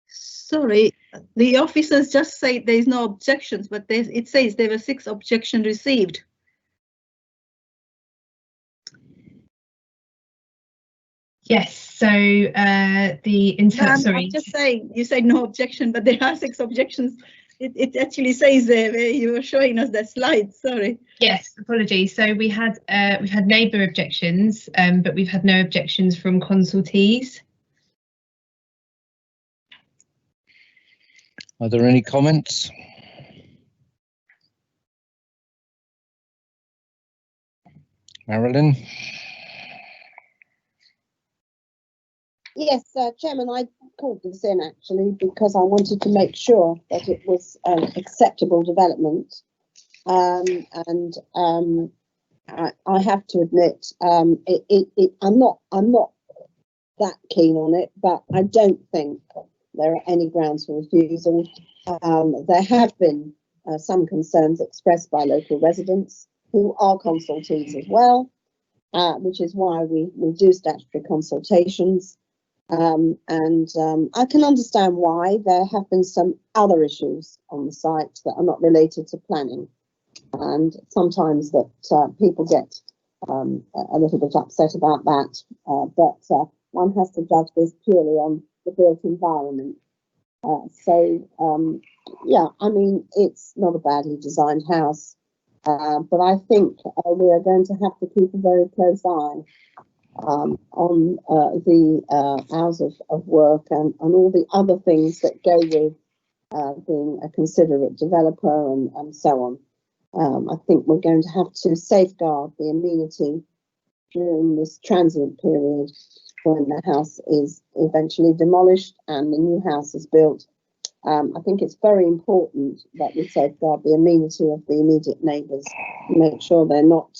Sorry, the officers just say there's no objections, but it says there were 6 objections received. Yes, so I'm just saying, you said no objection, but there are 6 objections. It actually says there where you were showing us that slide. Sorry. Yes, apologies. So we've had neighbour objections, but we've had no objections from consultees. Are there any comments? Marilyn? Yes, Chairman, I called this in actually because I wanted to make sure that it was acceptable development. I have to admit, I'm not that keen on it, but I don't think there are any grounds for refusal. There have been some concerns expressed by local residents who are consultees as well, which is why we do statutory consultations. I can understand why there have been some other issues on the site that are not related to planning, and sometimes that people get a little bit upset about that, but one has to judge this purely on the built environment. Yeah, I mean, it's not a badly designed house, but I think we are going to have to keep a very close eye on the hours of work and all the other things that go with being a considerate developer and so on. I think we're going to have to safeguard the amenity during this transient period when the house is eventually demolished and the new house is built. I think it's very important that we safeguard the amenity of the immediate neighbours, make sure they're not,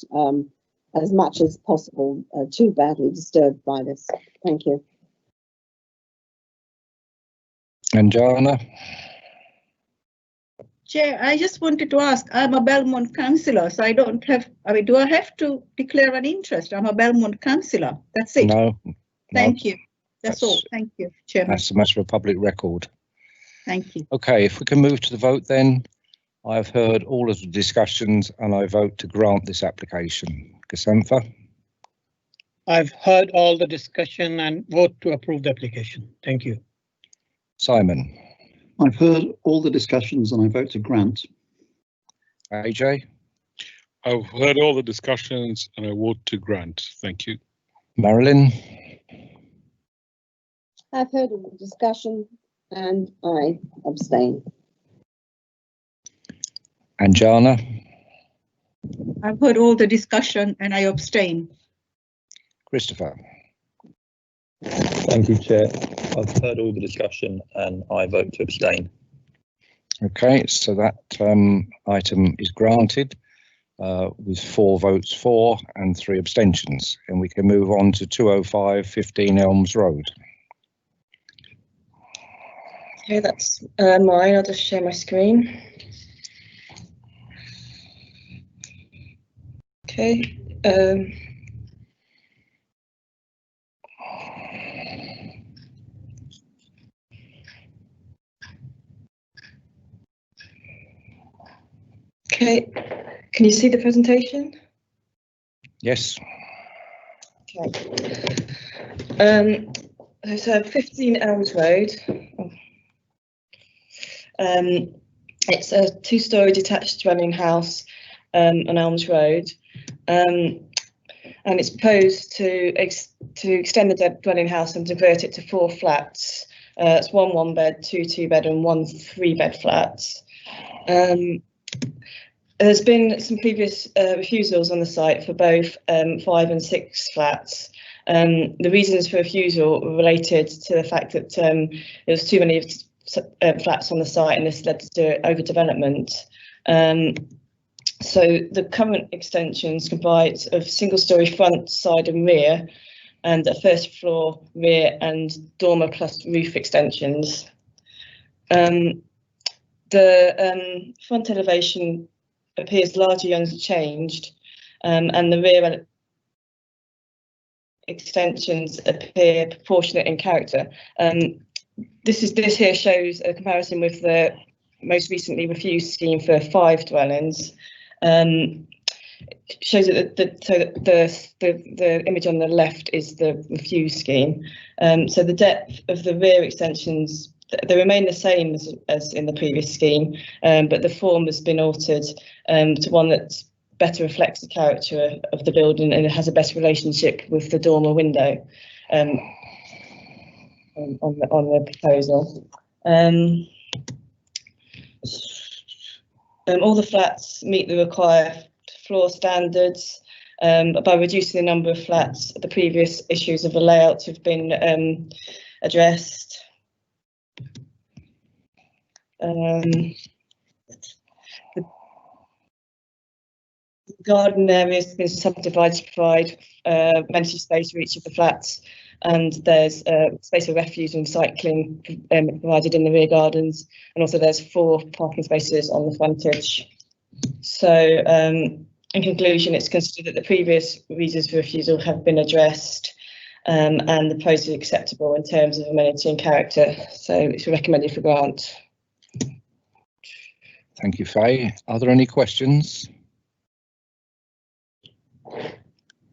as much as possible, too badly disturbed by this. Thank you. And Jana? Chair, I just wanted to ask, I'm a Belmont councillor, so I don't have, I mean, do I have to declare an interest? I'm a Belmont councillor. That's it. No. Thank you. That's all. Thank you, Chairman. That's a matter of public record. Thank you. Okay, if we can move to the vote then. I've heard all of the discussions and I vote to grant this application. Kasantha? I've heard all the discussion and vote to approve the application. Thank you. Simon? I've heard all the discussions and I vote to grant. AJ? I've heard all the discussions and I vote to grant. Thank you. Marilyn? I've heard of the discussion and I abstain. And Jana? I've heard all the discussion and I abstain. Christopher? Thank you, Chair. I've heard all the discussion and I vote to abstain. Okay, so that item is granted with 4 votes for and 3 abstentions. And we can move on to 205-15 Elms Road. Okay, that's mine. I'll just share my screen. Okay. Okay, can you see the presentation? Yes. Okay. So 15 Elms Road. It's a 2-storey detached dwelling house on Elms Road, and it's proposed to extend the dwelling house and convert it to 4 flats. It's 1 1-bed, 2 2-bed, and 1 3-bed flats. There's been some previous refusals on the site for both 5 and 6 flats. The reasons for refusal were related to the fact that there was too many flats on the site and this led to overdevelopment. So the current extensions comprise of single-storey front, side and rear, and a first floor, rear and dormer plus roof extensions. The front elevation appears largely unchanged, and the rear extensions appear proportionate in character. This here shows a comparison with the most recently refused scheme for 5 dwellings. Shows that the image on the left is the refused scheme. So the depth of the rear extensions, they remain the same as in the previous scheme, but the form has been altered to one that better reflects the character of the building and it has a better relationship with the dormer window on the proposal. All the flats meet the required floor standards, but by reducing the number of flats, the previous issues of the layout have been addressed. The garden area has been subdivided to provide amenity space for each of the flats, and there's space for refuse and cycling provided in the rear gardens, and also there's 4 parking spaces on the frontage. So in conclusion, it's considered that the previous reasons for refusal have been addressed, and the proposal is acceptable in terms of amenity and character, so it's recommended for grant. Thank you, Faye. Are there any questions?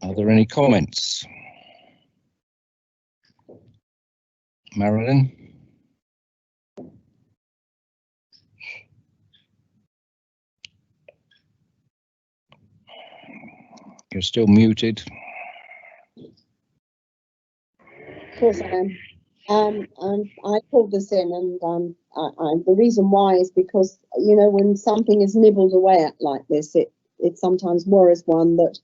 Are there any comments? Marilyn? You're still muted. Of course I am. I called this in, and the reason why is because, you know, when something is nibbled away at like this, it sometimes worries one that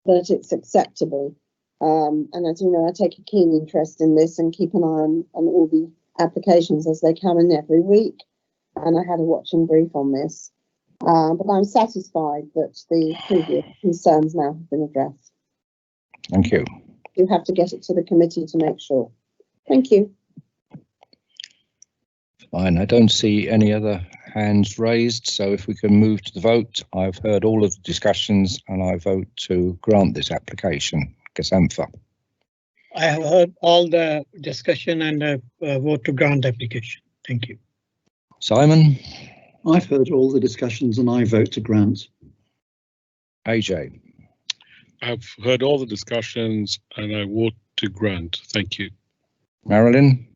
that it's acceptable. And as you know, I take a keen interest in this and keep an eye on all the applications as they come in every week. And I had a watching brief on this. But I'm satisfied that the previous concerns now have been addressed. Thank you. You have to get it to the committee to make sure. Thank you. Fine, I don't see any other hands raised, so if we can move to the vote. I've heard all of the discussions and I vote to grant this application. Gasamfa. I have heard all the discussion and vote to grant the application. Thank you. Simon? I've heard all the discussions and I vote to grant. AJ? I've heard all the discussions and I vote to grant. Thank you. Marilyn?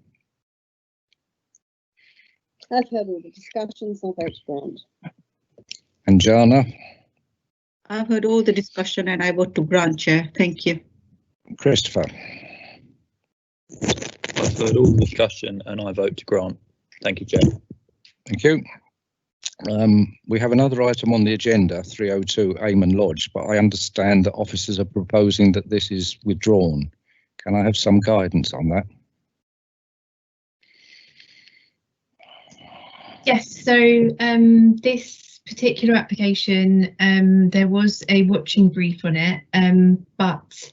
I've heard all the discussions, I vote to grant. And Jana? I've heard all the discussion and I vote to grant, Chair. Thank you. Christopher? I've heard all the discussion and I vote to grant. Thank you, Chair. Thank you. We have another item on the agenda, 302 Ayman Lodge, but I understand that officers are proposing that this is withdrawn. Can I have some guidance on that? Yes, so this particular application, there was a watching brief on it, but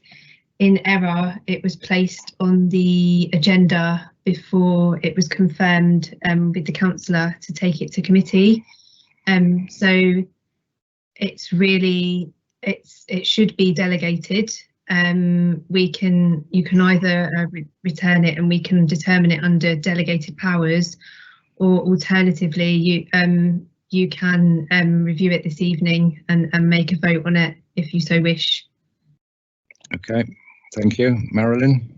in error, it was placed on the agenda before it was confirmed with the councillor to take it to committee. So it's really, it should be delegated. You can either return it and we can determine it under delegated powers, or alternatively you can review it this evening and make a vote on it if you so wish. Okay, thank you. Marilyn?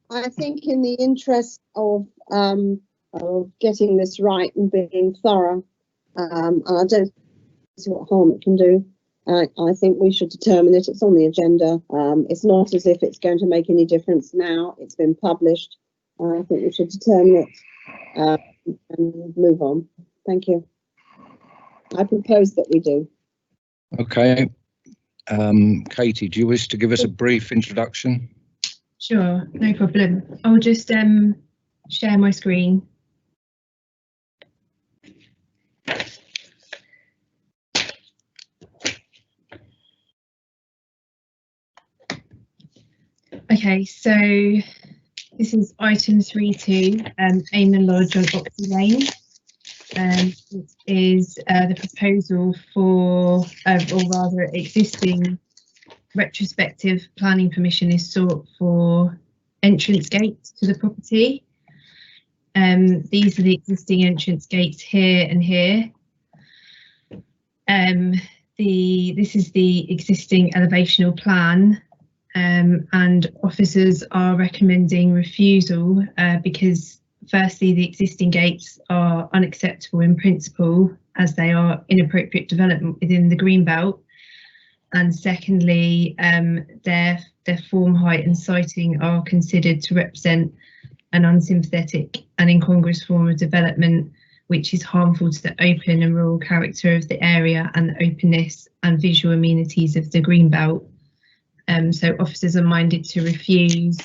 I think in the interest of getting this right and being thorough, and I don't see what harm it can do, I think we should determine it. It's on the agenda. It's not as if it's going to make any difference now. It's been published. I think we should determine it and move on. Thank you. I propose that we do. Okay. Katie, do you wish to give us a brief introduction? Sure, no problem. I'll just share my screen. Okay, so this is item 3.2, Ayman Lodge on Oxley Lane. It is the proposal for, or rather existing retrospective planning permission is sought for entrance gates to the property. These are the existing entrance gates here and here. This is the existing elevational plan, and officers are recommending refusal because firstly the existing gates are unacceptable in principle as they are inappropriate development within the green belt. And secondly, their form, height and sighting are considered to represent an unsympathetic and incongruous form of development which is harmful to the open and rural character of the area and the openness and visual amenities of the green belt. So officers are minded to refuse.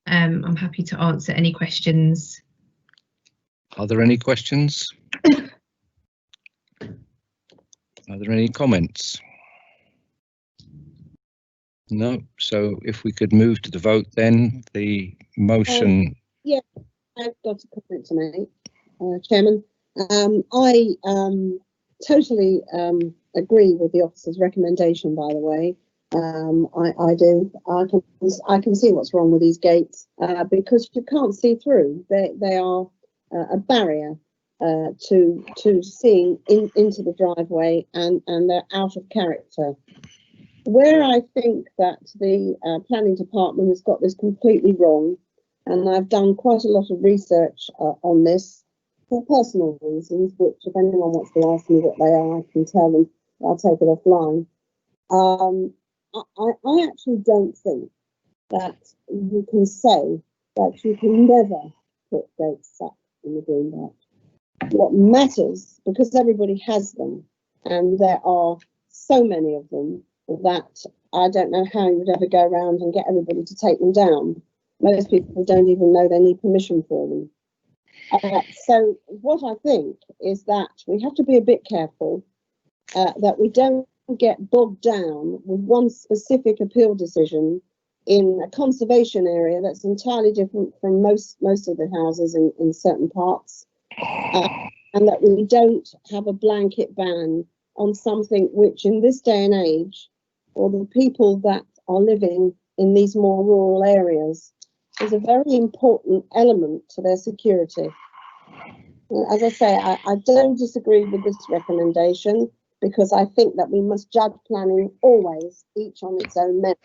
I'm happy to answer any questions. Are there any questions? Are there any comments? No, so if we could move to the vote then, the motion. Yeah, I've got a comment to make, Chairman. I totally agree with the officer's recommendation, by the way. I do. I can see what's wrong with these gates because you can't see through. They are a barrier to seeing into the driveway, and they're out of character. Where I think that the planning department has got this completely wrong, and I've done quite a lot of research on this for personal reasons, which if anyone wants to ask me what they are, I can tell them. I'll take it offline. I actually don't think that you can say that you can never put gates up in the green belt. What matters, because everybody has them, and there are so many of them that I don't know how you would ever go around and get everybody to take them down. Most people don't even know they need permission for them. So what I think is that we have to be a bit careful that we don't get bogged down with one specific appeal decision in a conservation area that's entirely different from most of the houses in certain parts, and that we don't have a blanket ban on something which in this day and age, for the people that are living in these more rural areas, is a very important element to their security. As I say, I don't disagree with this recommendation, because I think that we must judge planning always, each on its own merit.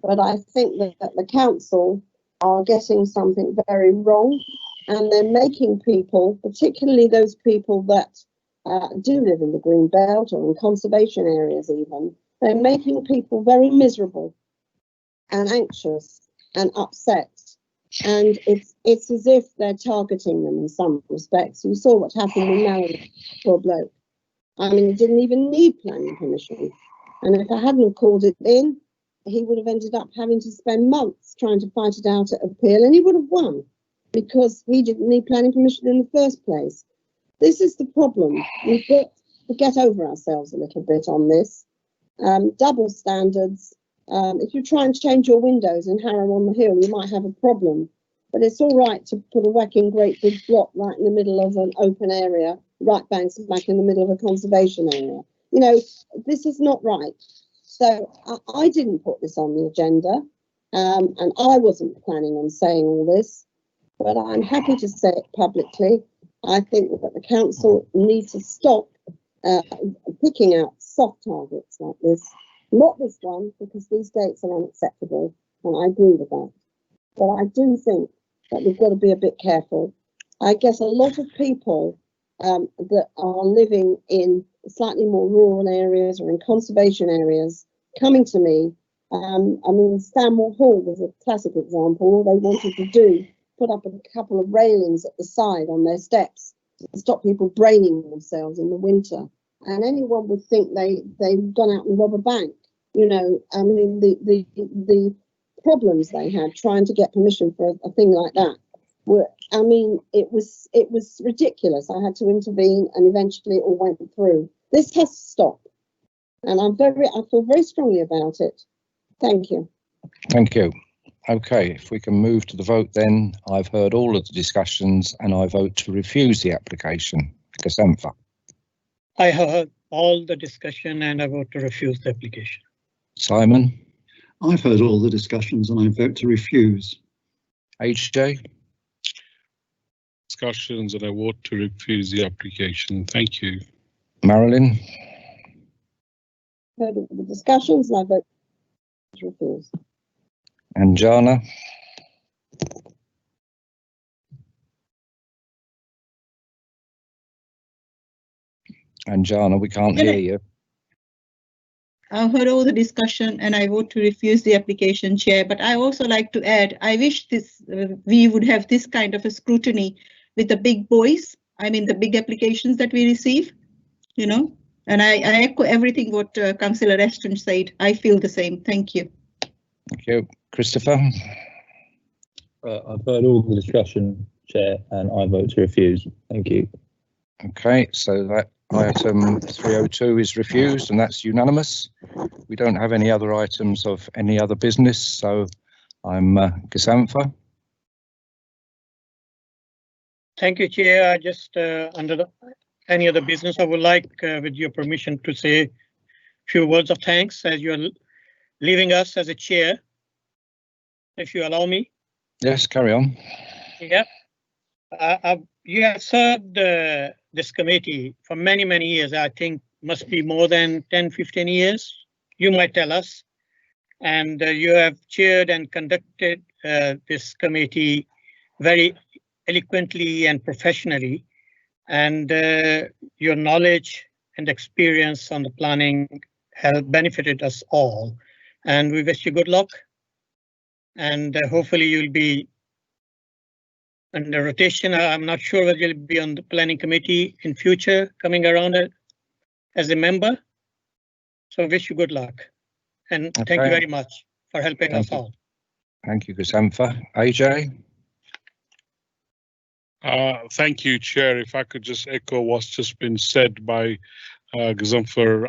But I think that the council are getting something very wrong, and they're making people, particularly those people that do live in the green belt or in conservation areas even, they're making people very miserable and anxious and upset. And it's as if they're targeting them in some respects. You saw what happened with Mallory, poor bloke. I mean, he didn't even need planning permission. And if I hadn't have called it in, he would have ended up having to spend months trying to fight it out at appeal, and he would have won because he didn't need planning permission in the first place. This is the problem. We've got to get over ourselves a little bit on this. Double standards. If you try and change your windows in Harrow on the Hill, you might have a problem. But it's all right to put a whacking great big block right in the middle of an open area, right bang smack in the middle of a conservation area. You know, this is not right. So I didn't put this on the agenda, and I wasn't planning on saying all this, but I'm happy to say it publicly. I think that the council needs to stop picking out soft targets like this. Not this one, because these dates are unacceptable, and I agree with that. But I do think that we've got to be a bit careful. I guess a lot of people that are living in slightly more rural areas or in conservation areas coming to me. I mean, Stanmore Hall was a classic example. All they wanted to do, put up a couple of railings at the side on their steps to stop people braining themselves in the winter. And anyone would think they've gone out and robbed a bank. You know, I mean, the problems they had trying to get permission for a thing like that were, I mean, it was ridiculous. I had to intervene, and eventually it all went through. This has to stop, and I feel very strongly about it. Thank you. Thank you. Okay, if we can move to the vote then. I've heard all of the discussions and I vote to refuse the application. Cassandra. I heard all the discussion and I vote to refuse the application. Simon. I've heard all the discussions and I vote to refuse. HJ. Discussions and I vote to refuse the application. Thank you. Marilyn. Heard all the discussions and I vote to refuse. And Jana. And Jana, we can't hear you. I've heard all the discussion and I vote to refuse the application, Chair. But I also like to add, I wish this we would have this kind of a scrutiny with the big boys. I mean, the big applications that we receive, you know, and I echo everything what Councillor Ashton said. I feel the same. Thank you. Thank you. Christopher. I've heard all the discussion, Chair, and I vote to refuse. Thank you. Okay, so that item 302 is refused and that's unanimous. We don't have any other items of any other business, so I'm Cassandra. Thank you, Chair. I just under any other business, I would like, with your permission, to say a few words of thanks as you are leaving us as a chair, if you allow me. Yes, carry on. Yeah. You have served this committee for many, many years. I think must be more than 10, 15 years. You might tell us. And you have chaired and conducted this committee very eloquently and professionally. And your knowledge and experience on the planning have benefited us all. And we wish you good luck. And hopefully you'll be under rotation. I'm not sure whether you'll be on the planning committee in future coming around it. as a member. So I wish you good luck. And thank you very much for helping us all. Thank you, Gazampha. AJ? Thank you, Chair. If I could just echo what's just been said by Gazampha,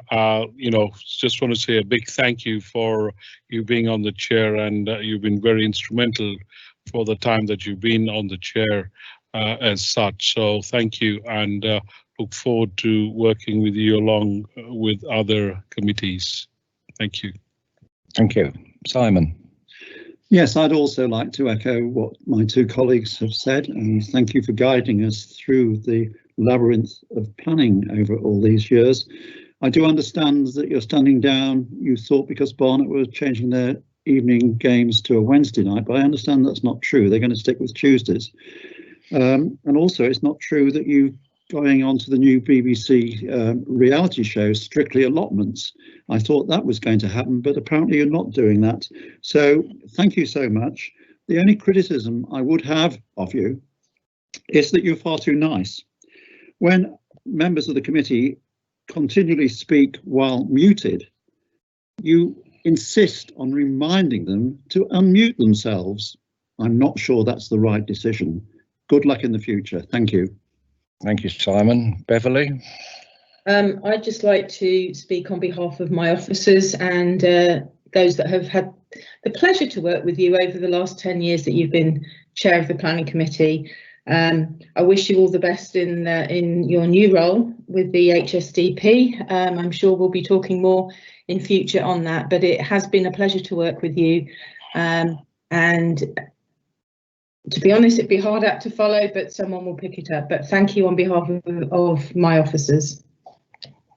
just want to say a big thank you for you being on the chair, and you've been very instrumental for the time that you've been on the chair as such. So thank you, and look forward to working with you along with other committees. Thank you. Thank you. Simon? Yes, I'd also like to echo what my two colleagues have said, and thank you for guiding us through the labyrinth of planning over all these years. I do understand that you're standing down, you thought because Barnet were changing their evening games to a Wednesday night, but I understand that's not true. They're going to stick with Tuesdays. And also it's not true that you going on to the new BBC reality show, Strictly Allotments. I thought that was going to happen, but apparently you're not doing that. So thank you so much. The only criticism I would have of you is that you're far too nice. When members of the committee continually speak while muted, you insist on reminding them to unmute themselves. I'm not sure that's the right decision. Good luck in the future. Thank you. Thank you, Simon. Beverly? I'd just like to speak on behalf of my officers and those that have had the pleasure to work with you over the last 10 years that you've been chair of the planning committee. I wish you all the best in your new role with the HSDP. I'm sure we'll be talking more in future on that, but it has been a pleasure to work with you. And to be honest, it'd be a hard act to follow, but someone will pick it up. But thank you on behalf of my officers.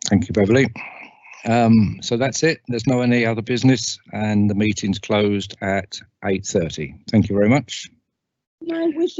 Thank you, Beverly. So that's it. There's no any other business, and the meeting's closed at 8:30. Thank you very much. I wish